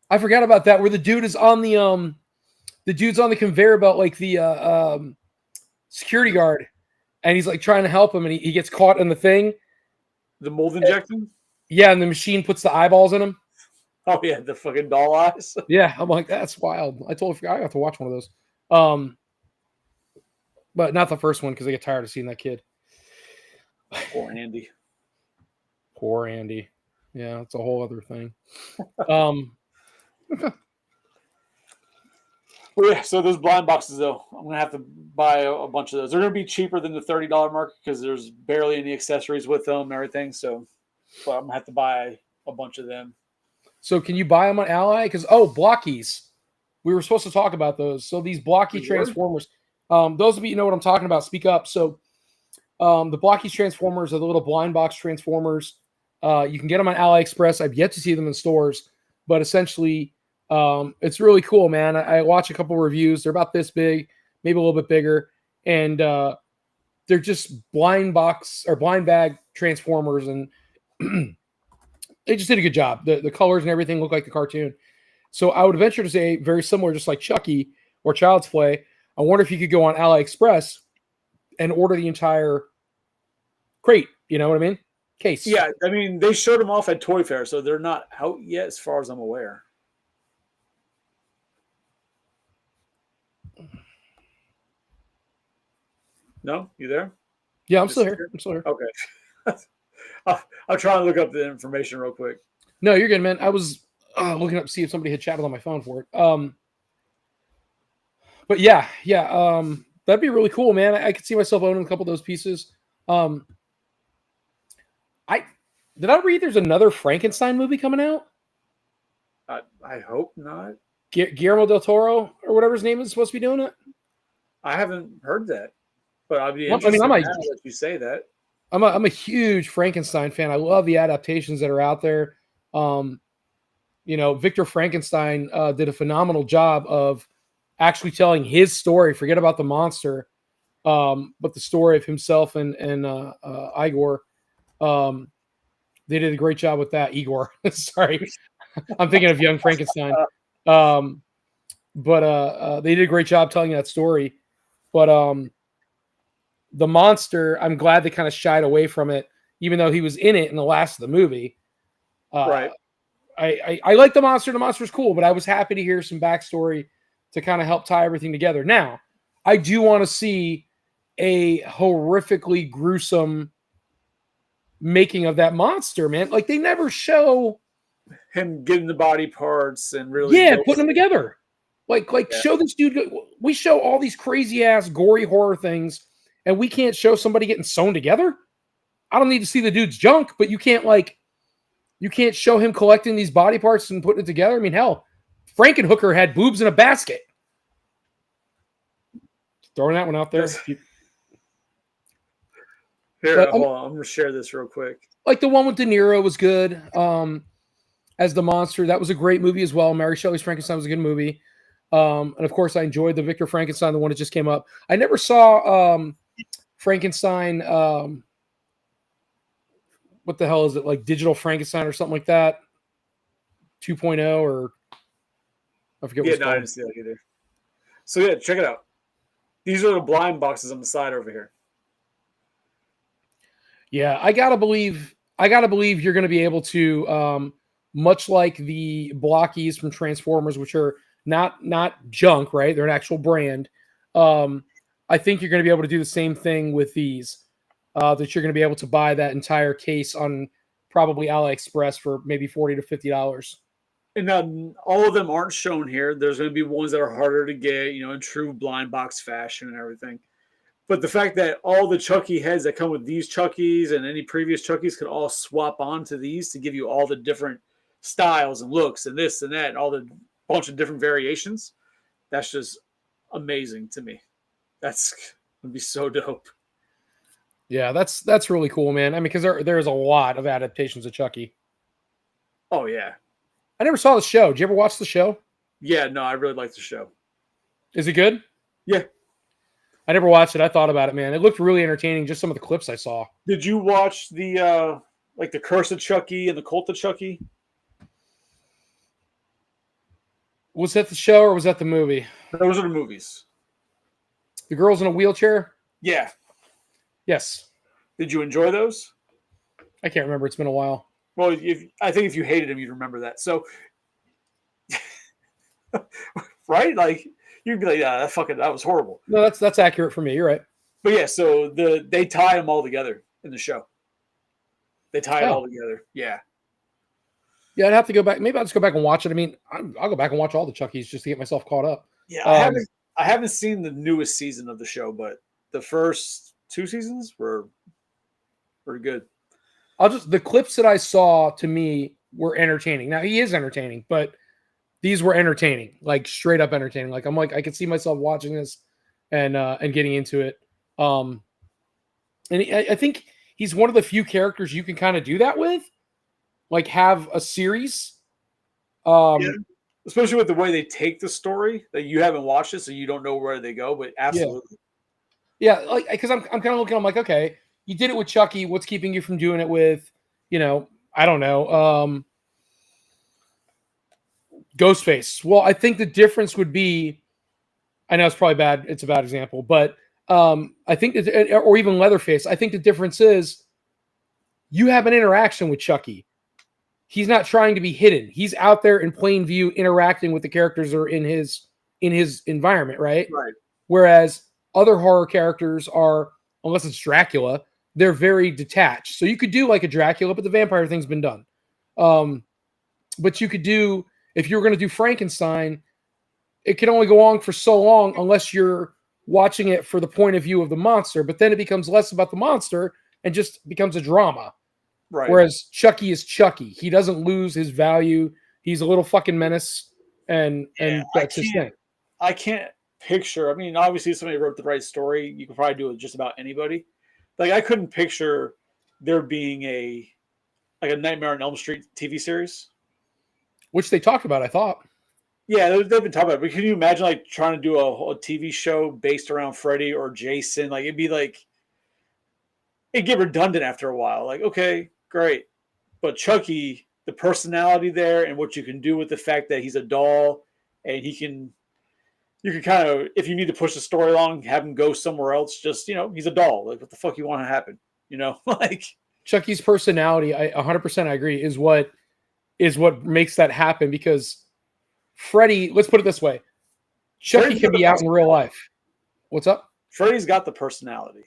Speaker 1: Where the dude is on the dude's on the conveyor belt like the security guard, and he's like trying to help him, and he gets caught in the thing.
Speaker 3: The mold injection?
Speaker 1: Yeah, and the machine puts the eyeballs in him.
Speaker 3: Oh yeah, the fucking doll eyes.
Speaker 1: Yeah, I'm like, that's wild. I totally forgot. I have to watch one of those. But not the first one because I get tired of seeing that kid.
Speaker 3: Poor Andy.
Speaker 1: Poor Andy. Yeah, it's a whole other thing.
Speaker 3: Yeah, so those blind boxes, though, I'm going to have to buy a bunch of those. They're going to be cheaper than the $30 mark because there's barely any accessories with them and everything. So, but I'm going to have to buy a bunch of them.
Speaker 1: So can you buy them on Ally? Because, Blockies. We were supposed to talk about those. So these Blocky Transformers, those of you know what I'm talking about, speak up. So the Blocky Transformers are the little blind box Transformers. You can get them on AliExpress. I've yet to see them in stores, but essentially it's really cool, man. I watch a couple reviews. They're about this big, maybe a little bit bigger. And they're just blind box or blind bag Transformers. And they just did a good job. The colors and everything look like the cartoon. So I would venture to say very similar, just like Chucky or Child's Play. I wonder if you could go on AliExpress and order the entire crate. You know what I mean? Case.
Speaker 3: Yeah, I mean, they showed them off at Toy Fair, so they're not out yet as far as I'm aware. No? You there?
Speaker 1: Yeah, I'm still here.
Speaker 3: Okay. I'll try and look up the information real quick.
Speaker 1: No, you're good, man. I was looking up to see if somebody had chatted on my phone for it. But yeah, that'd be really cool, man. I could see myself owning a couple of those pieces. Did I read there's another Frankenstein movie coming out?
Speaker 3: I hope not.
Speaker 1: Guillermo del Toro or whatever his name is supposed to be doing it.
Speaker 3: I haven't heard that, but I'd be interested to let you say that.
Speaker 1: I'm a huge Frankenstein fan. I love the adaptations that are out there. Victor Frankenstein did a phenomenal job of actually telling his story. Forget about the monster, but the story of himself and Igor. They did a great job with that. Igor, sorry, I'm thinking of Young Frankenstein. but they did a great job telling that story. But the monster, I'm glad they kind of shied away from it, even though he was in it in the last of the movie.
Speaker 3: Right.
Speaker 1: I like the monster. The monster's cool, but I was happy to hear some backstory to kind of help tie everything together. Now, I do want to see a horrifically gruesome making of that monster, man. Like they never show
Speaker 3: Him getting the body parts and really
Speaker 1: putting them together. Like show this dude. We show all these crazy ass gory horror things, and we can't show somebody getting sewn together. I don't need to see the dude's junk, but you can't show him collecting these body parts and putting it together. I mean, hell, Frankenhooker had boobs in a basket. Throwing that one out there.
Speaker 3: Here, hold on. I'm going to share this real quick.
Speaker 1: Like the one with De Niro was good. As the monster, that was a great movie as well. Mary Shelley's Frankenstein was a good movie. And of course, I enjoyed the Victor Frankenstein, the one that just came up. I never saw Frankenstein. What the hell is it? Like Digital Frankenstein or something like that? 2.0 or I forget what it's called.
Speaker 3: I didn't see that either. So yeah, check it out. These are the blind boxes on the side over here.
Speaker 1: Yeah, I gotta believe you're gonna be able to, much like the blockies from Transformers, which are not junk, right? They're an actual brand. I think you're gonna be able to do the same thing with these. That you're gonna be able to buy that entire case on probably AliExpress for maybe $40 to $50.
Speaker 3: And all of them aren't shown here. There's going to be ones that are harder to get, in true blind box fashion and everything. But the fact that all the Chucky heads that come with these Chuckies and any previous Chuckies could all swap onto these to give you all the different styles and looks and this and that and all the bunch of different variations, that's just amazing to me. That's going to be so dope.
Speaker 1: Yeah, that's really cool, man. I mean, because there's a lot of adaptations of Chucky.
Speaker 3: Oh, yeah.
Speaker 1: I never saw the show. Did you ever watch the show?
Speaker 3: Yeah, no, I really like the show.
Speaker 1: Is it good?
Speaker 3: Yeah.
Speaker 1: I never watched it. I thought about it, man. It looked really entertaining, just some of the clips I saw.
Speaker 3: Did you watch the the Curse of Chucky and the Cult of Chucky?
Speaker 1: Was that the show or was that the movie?
Speaker 3: Those are the movies.
Speaker 1: The girls in a wheelchair?
Speaker 3: Yeah.
Speaker 1: Yes.
Speaker 3: Did you enjoy those?
Speaker 1: I can't remember. It's been a while.
Speaker 3: Well, I think if you hated him, you'd remember that. So, right? Like you'd be like, "Yeah, that was horrible."
Speaker 1: No, that's accurate for me. You're right.
Speaker 3: But yeah, so they tie them all together in the show. They tie it all together. Yeah.
Speaker 1: Yeah, I'd have to go back. Maybe I'll just go back and watch it. I mean, I'll go back and watch all the Chuckies just to get myself caught up.
Speaker 3: Yeah, I haven't seen the newest season of the show, but the first 2 seasons were pretty good.
Speaker 1: The clips that I saw to me were entertaining. Now he is entertaining, but these were entertaining, like straight up entertaining. Like I could see myself watching this and getting into it. And I think he's one of the few characters you can kind of do that with, like have a series.
Speaker 3: Yeah. Especially with the way they take the story, that you haven't watched it, so you don't know where they go. But absolutely,
Speaker 1: yeah. Like because I'm kind of looking. I'm like, okay. You did it with Chucky. What's keeping you from doing it with, I don't know, Ghostface? Well, I think the difference would be, I know it's probably bad. It's a bad example, but I think, or even Leatherface. I think the difference is you have an interaction with Chucky. He's not trying to be hidden. He's out there in plain view, interacting with the characters that are in his environment, right?
Speaker 3: Right.
Speaker 1: Whereas other horror characters are, unless it's Dracula, they're very detached. So you could do like a Dracula, but the vampire thing's been done. But you could do, if you were going to do Frankenstein, it can only go on for so long unless you're watching it for the point of view of the monster. But then it becomes less about the monster and just becomes a drama.
Speaker 3: Right.
Speaker 1: Whereas Chucky is Chucky. He doesn't lose his value. He's a little fucking menace, and that's his thing.
Speaker 3: I can't picture. I mean, obviously, if somebody wrote the right story, you could probably do it with just about anybody. Like, I couldn't picture there being a Nightmare on Elm Street TV series,
Speaker 1: which they talked about. I thought.
Speaker 3: Yeah, they've been talking about it. But can you imagine like trying to do a TV show based around Freddy or Jason? Like, it'd get redundant after a while. Like, okay, great, but Chucky, the personality there and what you can do with the fact that he's a doll and he can you could kind of, if you need to push the story along, have him go somewhere else. Just he's a doll. Like, what the fuck you want to happen? Like
Speaker 1: Chucky's personality, I 100% I agree, is what makes that happen. Because Freddy, let's put it this way, Chucky
Speaker 3: Freddy's
Speaker 1: can
Speaker 3: got
Speaker 1: be
Speaker 3: the
Speaker 1: out in real life. What's up?
Speaker 3: Freddy's got the personality.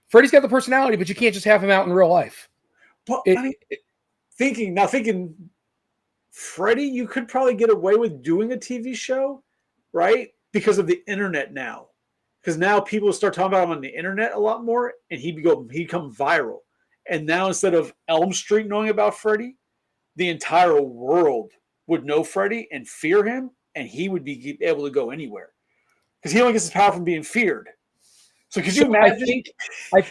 Speaker 1: Freddy's got the personality, but you can't just have him out in real life.
Speaker 3: But thinking, Freddy, you could probably get away with doing a TV show, right? Because of the internet now. Because now people start talking about him on the internet a lot more, and he'd become viral. And now instead of Elm Street knowing about Freddy, the entire world would know Freddy and fear him, and he would be able to go anywhere. Because he only gets his power from being feared. So could you imagine?
Speaker 1: I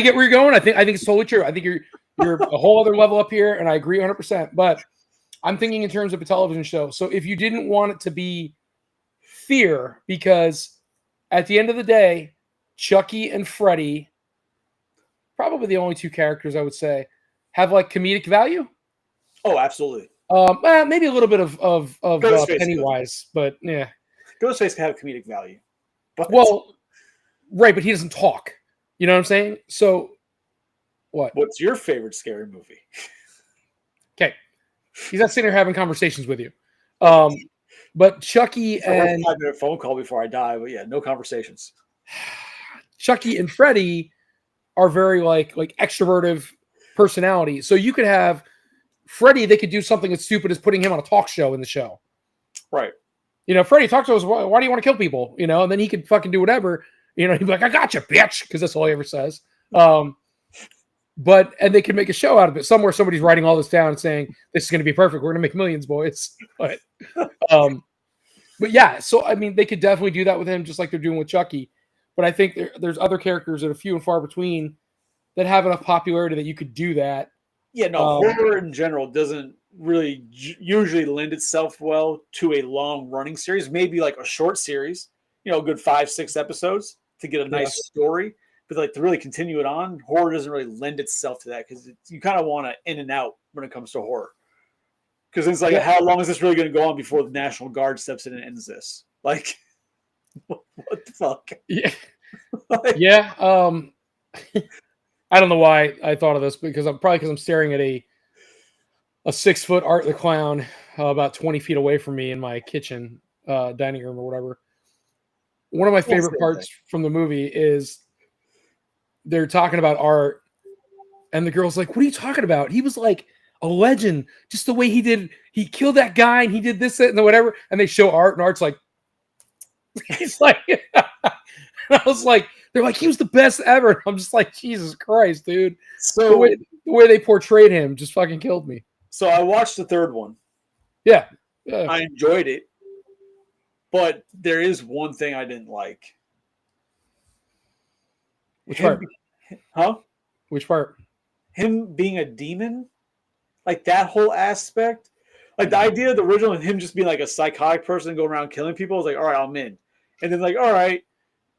Speaker 1: get where you're going. I think it's totally true. I think you're a whole other level up here, and I agree 100%. But I'm thinking in terms of a television show. So if you didn't want it to be fear, because at the end of the day, Chucky and Freddy, probably the only two characters I would say, have like comedic value.
Speaker 3: Oh, absolutely.
Speaker 1: Maybe a little bit of Pennywise, but yeah.
Speaker 3: Ghostface can have comedic value. But
Speaker 1: right, but he doesn't talk. You know what I'm saying? So, what?
Speaker 3: What's your favorite scary movie?
Speaker 1: Okay, he's not sitting there having conversations with you. But Chucky and
Speaker 3: 5-minute phone call before I die. But yeah, no conversations.
Speaker 1: Chucky and Freddy are very like extrovertive personality. So you could have Freddy. They could do something as stupid as putting him on a talk show in the show.
Speaker 3: Right.
Speaker 1: Freddy, talk to us. Why do you want to kill people? And then he could fucking do whatever. He'd be like, I got you, bitch, because that's all he ever says. And they can make a show out of it. Somewhere somebody's writing all this down and saying, this is going to be perfect. We're going to make millions, boys. But yeah, so, I mean, they could definitely do that with him just like they're doing with Chucky. But I think there's other characters that are few and far between that have enough popularity that you could do that.
Speaker 3: Yeah, no, horror in general doesn't really usually lend itself well to a long running series, maybe like a short series, a good 5-6 episodes to get a nice story, but like to really continue it on, horror doesn't really lend itself to that because you kind of want to in and out when it comes to horror. Because it's like, how long is this really going to go on before the National Guard steps in and ends this? Like, what the fuck?
Speaker 1: Yeah. Yeah. I don't know why I thought of this, because I'm staring at a 6-foot Art the Clown about 20 feet away from me in my kitchen, dining room or whatever. One of my favorite parts from the movie is they're talking about Art, and the girl's like, what are you talking about? He was like a legend, just the way he killed that guy and he did this, and whatever. And they show Art, and Art's like, he's like, I was like, they're like, he was the best ever. I'm just like, Jesus Christ, dude. So the way they portrayed him just fucking killed me.
Speaker 3: So I watched the third one.
Speaker 1: Yeah.
Speaker 3: I enjoyed it. But there is one thing I didn't like.
Speaker 1: Which part?
Speaker 3: Huh?
Speaker 1: Which part?
Speaker 3: Him being a demon. Like that whole aspect. Like the idea of the original and him just being like a psychotic person going around killing people, I was like, all right, I'm in. And then like, all right,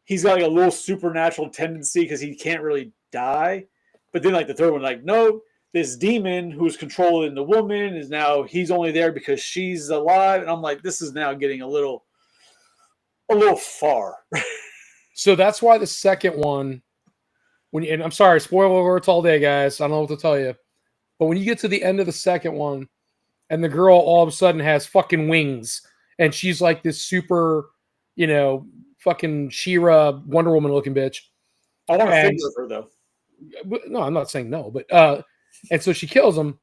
Speaker 3: he's got like a little supernatural tendency because he can't really die. But then like the third one, like, no, this demon who's controlling the woman is now, he's only there because she's alive. And I'm like, this is now getting a little far.
Speaker 1: So that's why the second one, and I'm sorry, spoiler alerts all day, guys. I don't know what to tell you. But when you get to the end of the second one, and the girl all of a sudden has fucking wings, and she's like this super, fucking She-Ra Wonder Woman looking bitch.
Speaker 3: I want to figure her though.
Speaker 1: No, I'm not saying no, but and so she kills him,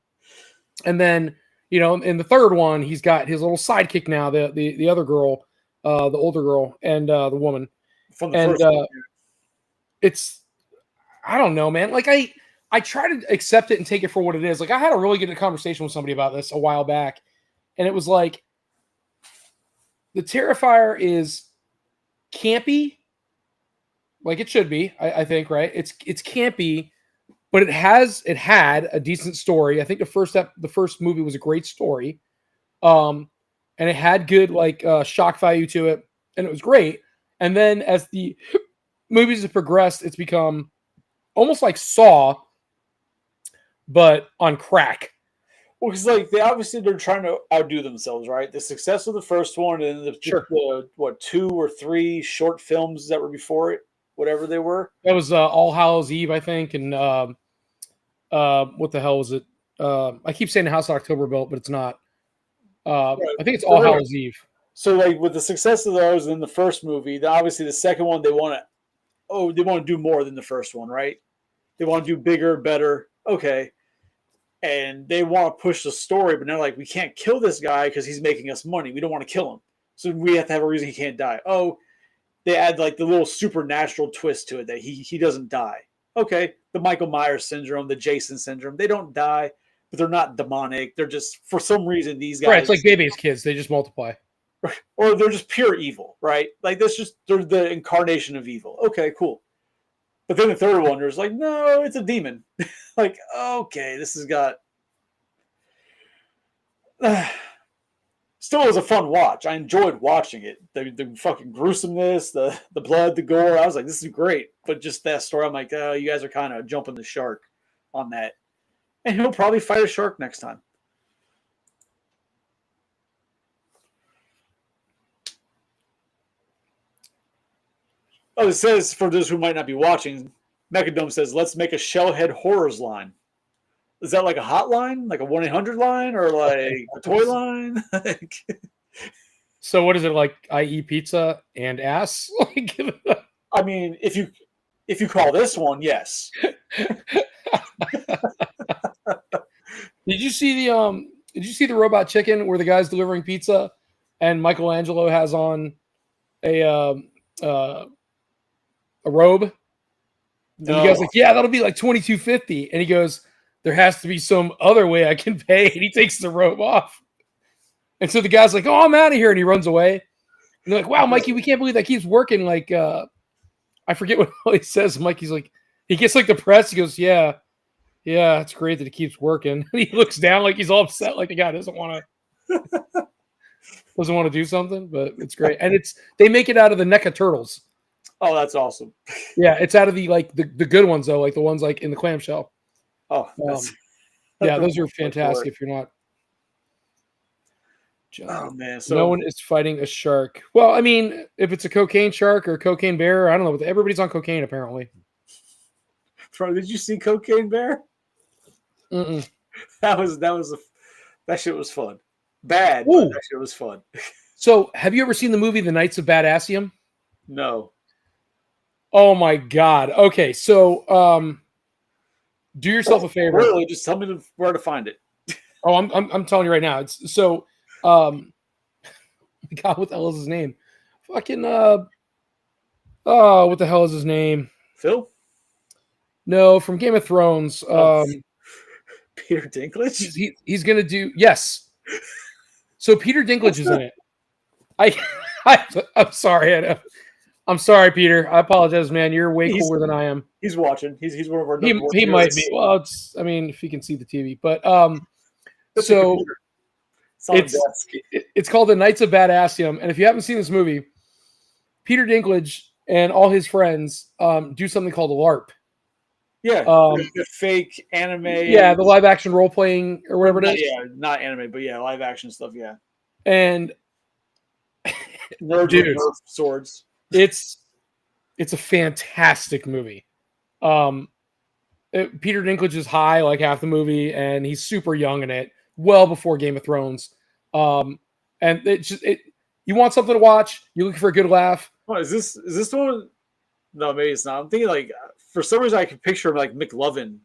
Speaker 1: and then in the third one, he's got his little sidekick now, the other girl, the older girl, and the woman.
Speaker 3: From the first one.
Speaker 1: It's, I don't know, man. Like I try to accept it and take it for what it is. Like I had a really good conversation with somebody about this a while back, and it was like, the Terrifier is campy, like it should be. I think, right? It's campy, but it had a decent story. I think the first movie was a great story, and it had good shock value to it, and it was great. And then as the movies have progressed, it's become almost like Saw, but on crack.
Speaker 3: Well, because like they're trying to outdo themselves, right? The success of the first one and
Speaker 1: Sure.
Speaker 3: the what 2 or 3 short films that were before it, whatever they were.
Speaker 1: That was All Hallows Eve, I think, and what the hell was it? I keep saying House of October Built, but it's not. I think it's All Hallows Eve.
Speaker 3: So like with the success of those in the first movie, obviously the second one they want to do more than the first one, right? They want to do bigger, better. Okay. And they want to push the story, but they're like, we can't kill this guy because he's making us money. We don't want to kill him. So we have to have a reason he can't die. Oh, they add like the little supernatural twist to it that he doesn't die. Okay. The Michael Myers syndrome, the Jason syndrome, they don't die, but they're not demonic. They're just, for some reason, these guys.
Speaker 1: Right, it's like Bebe's kids. They just multiply.
Speaker 3: Or they're just pure evil, right? Like they're the incarnation of evil. Okay, cool. But then the third one, there's like, no, it's a demon. Like, okay, this has got. Still was a fun watch. I enjoyed watching it. The fucking gruesomeness, the blood, the gore. I was like, this is great. But just that story, I'm like, oh, you guys are kind of jumping the shark on that. And he'll probably fight a shark next time. Oh, it says, for those who might not be watching, Mechadome says, let's make a Shellhead Horrors line. Is that like a hotline? Like a 1-800 line? Or like a toy line?
Speaker 1: So what is it like? I.e. pizza and ass?
Speaker 3: I mean, if you call this one, yes.
Speaker 1: Did you see the Robot Chicken where the guy's delivering pizza and Michelangelo has on a robe? And the guy's like, yeah, that'll be like $22.50. And he goes, there has to be some other way I can pay. And he takes the robe off. And so the guy's like, oh, I'm out of here. And he runs away. And they're like, wow, Mikey, we can't believe that keeps working. Like, I forget what he says. Mikey's like, he gets like the press. He goes, yeah, it's great that it keeps working. And he looks down like he's all upset. Like the guy doesn't want to do something, but it's great. And they make it out of the NECA turtles.
Speaker 3: Oh, that's awesome.
Speaker 1: Yeah, it's out of the good ones though, like the ones like in the clamshell.
Speaker 3: Oh,
Speaker 1: yeah, those are fantastic. If you're not,
Speaker 3: oh man, so
Speaker 1: no one is fighting a shark. Well, I mean, if it's a cocaine shark or a cocaine bear, I don't know. Everybody's on cocaine apparently.
Speaker 3: Did you see Cocaine Bear?
Speaker 1: Mm-mm.
Speaker 3: That shit was fun. Bad, but that shit was fun.
Speaker 1: So, have you ever seen the movie The Knights of Badassium?
Speaker 3: No.
Speaker 1: Oh my god. Okay, so do yourself a favor.
Speaker 3: Really, just tell me where to find it.
Speaker 1: Oh, I'm telling you right now. It's so God, what the hell is his name? Fucking what the hell is his name?
Speaker 3: Phil?
Speaker 1: No, from Game of Thrones.
Speaker 3: Peter Dinklage?
Speaker 1: He's gonna do yes. So Peter Dinklage is in it. I'm sorry. I'm sorry, Peter. I apologize, man. You're way cooler than I am.
Speaker 3: He's watching. He's one of our.
Speaker 1: He might be. Well, I mean, if he can see the TV, but so it's called The Knights of Badassium, and if you haven't seen this movie, Peter Dinklage and all his friends do something called a LARP.
Speaker 3: Yeah, the fake anime.
Speaker 1: Yeah, the live action role playing or whatever it is.
Speaker 3: Yeah, not anime, but yeah, live action stuff. Yeah,
Speaker 1: and
Speaker 3: Nerf swords.
Speaker 1: It's a fantastic movie. Peter Dinklage is high like half the movie, and he's super young in it, well before Game of Thrones. And you want something to watch? You're looking for a good laugh.
Speaker 3: Oh, is this the one? No, maybe it's not. I'm thinking like for some reason I can picture him like McLovin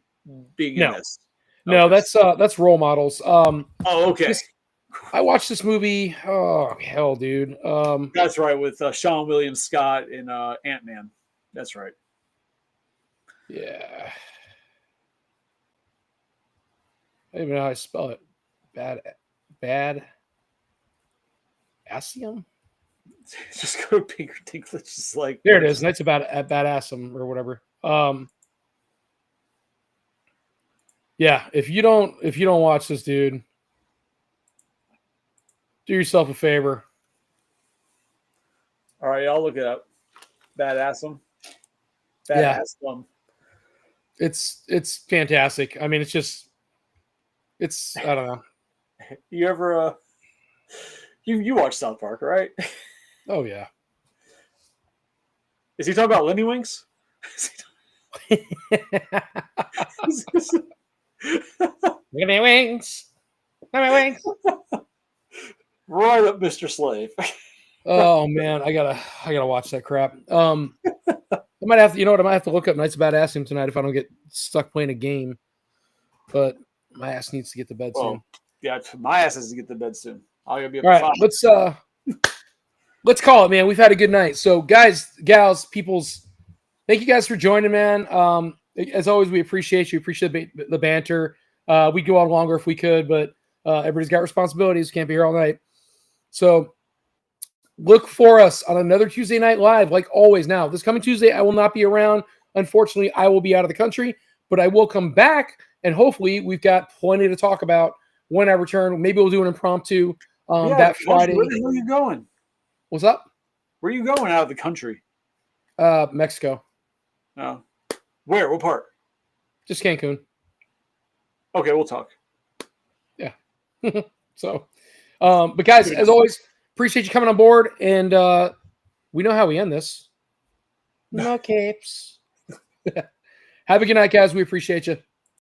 Speaker 3: being in this.
Speaker 1: No, that's role models.
Speaker 3: Okay.
Speaker 1: I watched this movie. Oh hell, dude.
Speaker 3: That's right, with Sean William Scott in Ant-Man. That's right.
Speaker 1: Yeah. I don't even know how to spell it. Bad. Asium?
Speaker 3: Just go to Peter Dinklage. Just like
Speaker 1: there it is. That's about at Badassum or whatever. Yeah. If you don't watch this, dude, do yourself a favor.
Speaker 3: All right, I'll look it up. Badassum.
Speaker 1: Yeah. It's fantastic. I mean, it's just It's I don't know.
Speaker 3: You ever you watch South Park, right?
Speaker 1: Oh yeah.
Speaker 3: Is he talking about Lenny Winks?
Speaker 1: Give me wings. Give me wings.
Speaker 3: Right up Mr. Slave.
Speaker 1: Oh man, I gotta watch that crap. I might have to, you know what? I might have to look up Knights of Badassium tonight if I don't get stuck playing a game. But my ass needs to get to bed soon.
Speaker 3: Well, yeah, my ass has to get to bed soon. I'll be up
Speaker 1: All
Speaker 3: at
Speaker 1: right,
Speaker 3: 5.
Speaker 1: let's call it, man. We've had a good night. So, guys, gals, peoples, thank you guys for joining, man. As always, we appreciate you. Appreciate the banter. We'd go on longer if we could, but everybody's got responsibilities. Can't be here all night. So, look for us on another Tuesday Night Live, like always. Now, this coming Tuesday, I will not be around. Unfortunately, I will be out of the country, but I will come back, and hopefully, we've got plenty to talk about when I return. Maybe we'll do an impromptu that Friday.
Speaker 3: Where the hell are you going?
Speaker 1: What's up?
Speaker 3: Where are you going out of the country?
Speaker 1: Mexico.
Speaker 3: Oh. Where? What part?
Speaker 1: Just Cancun.
Speaker 3: Okay, we'll talk.
Speaker 1: Yeah. So, but guys, as always, appreciate you coming on board, and we know how we end this. No capes. Have a good night, guys. We appreciate you.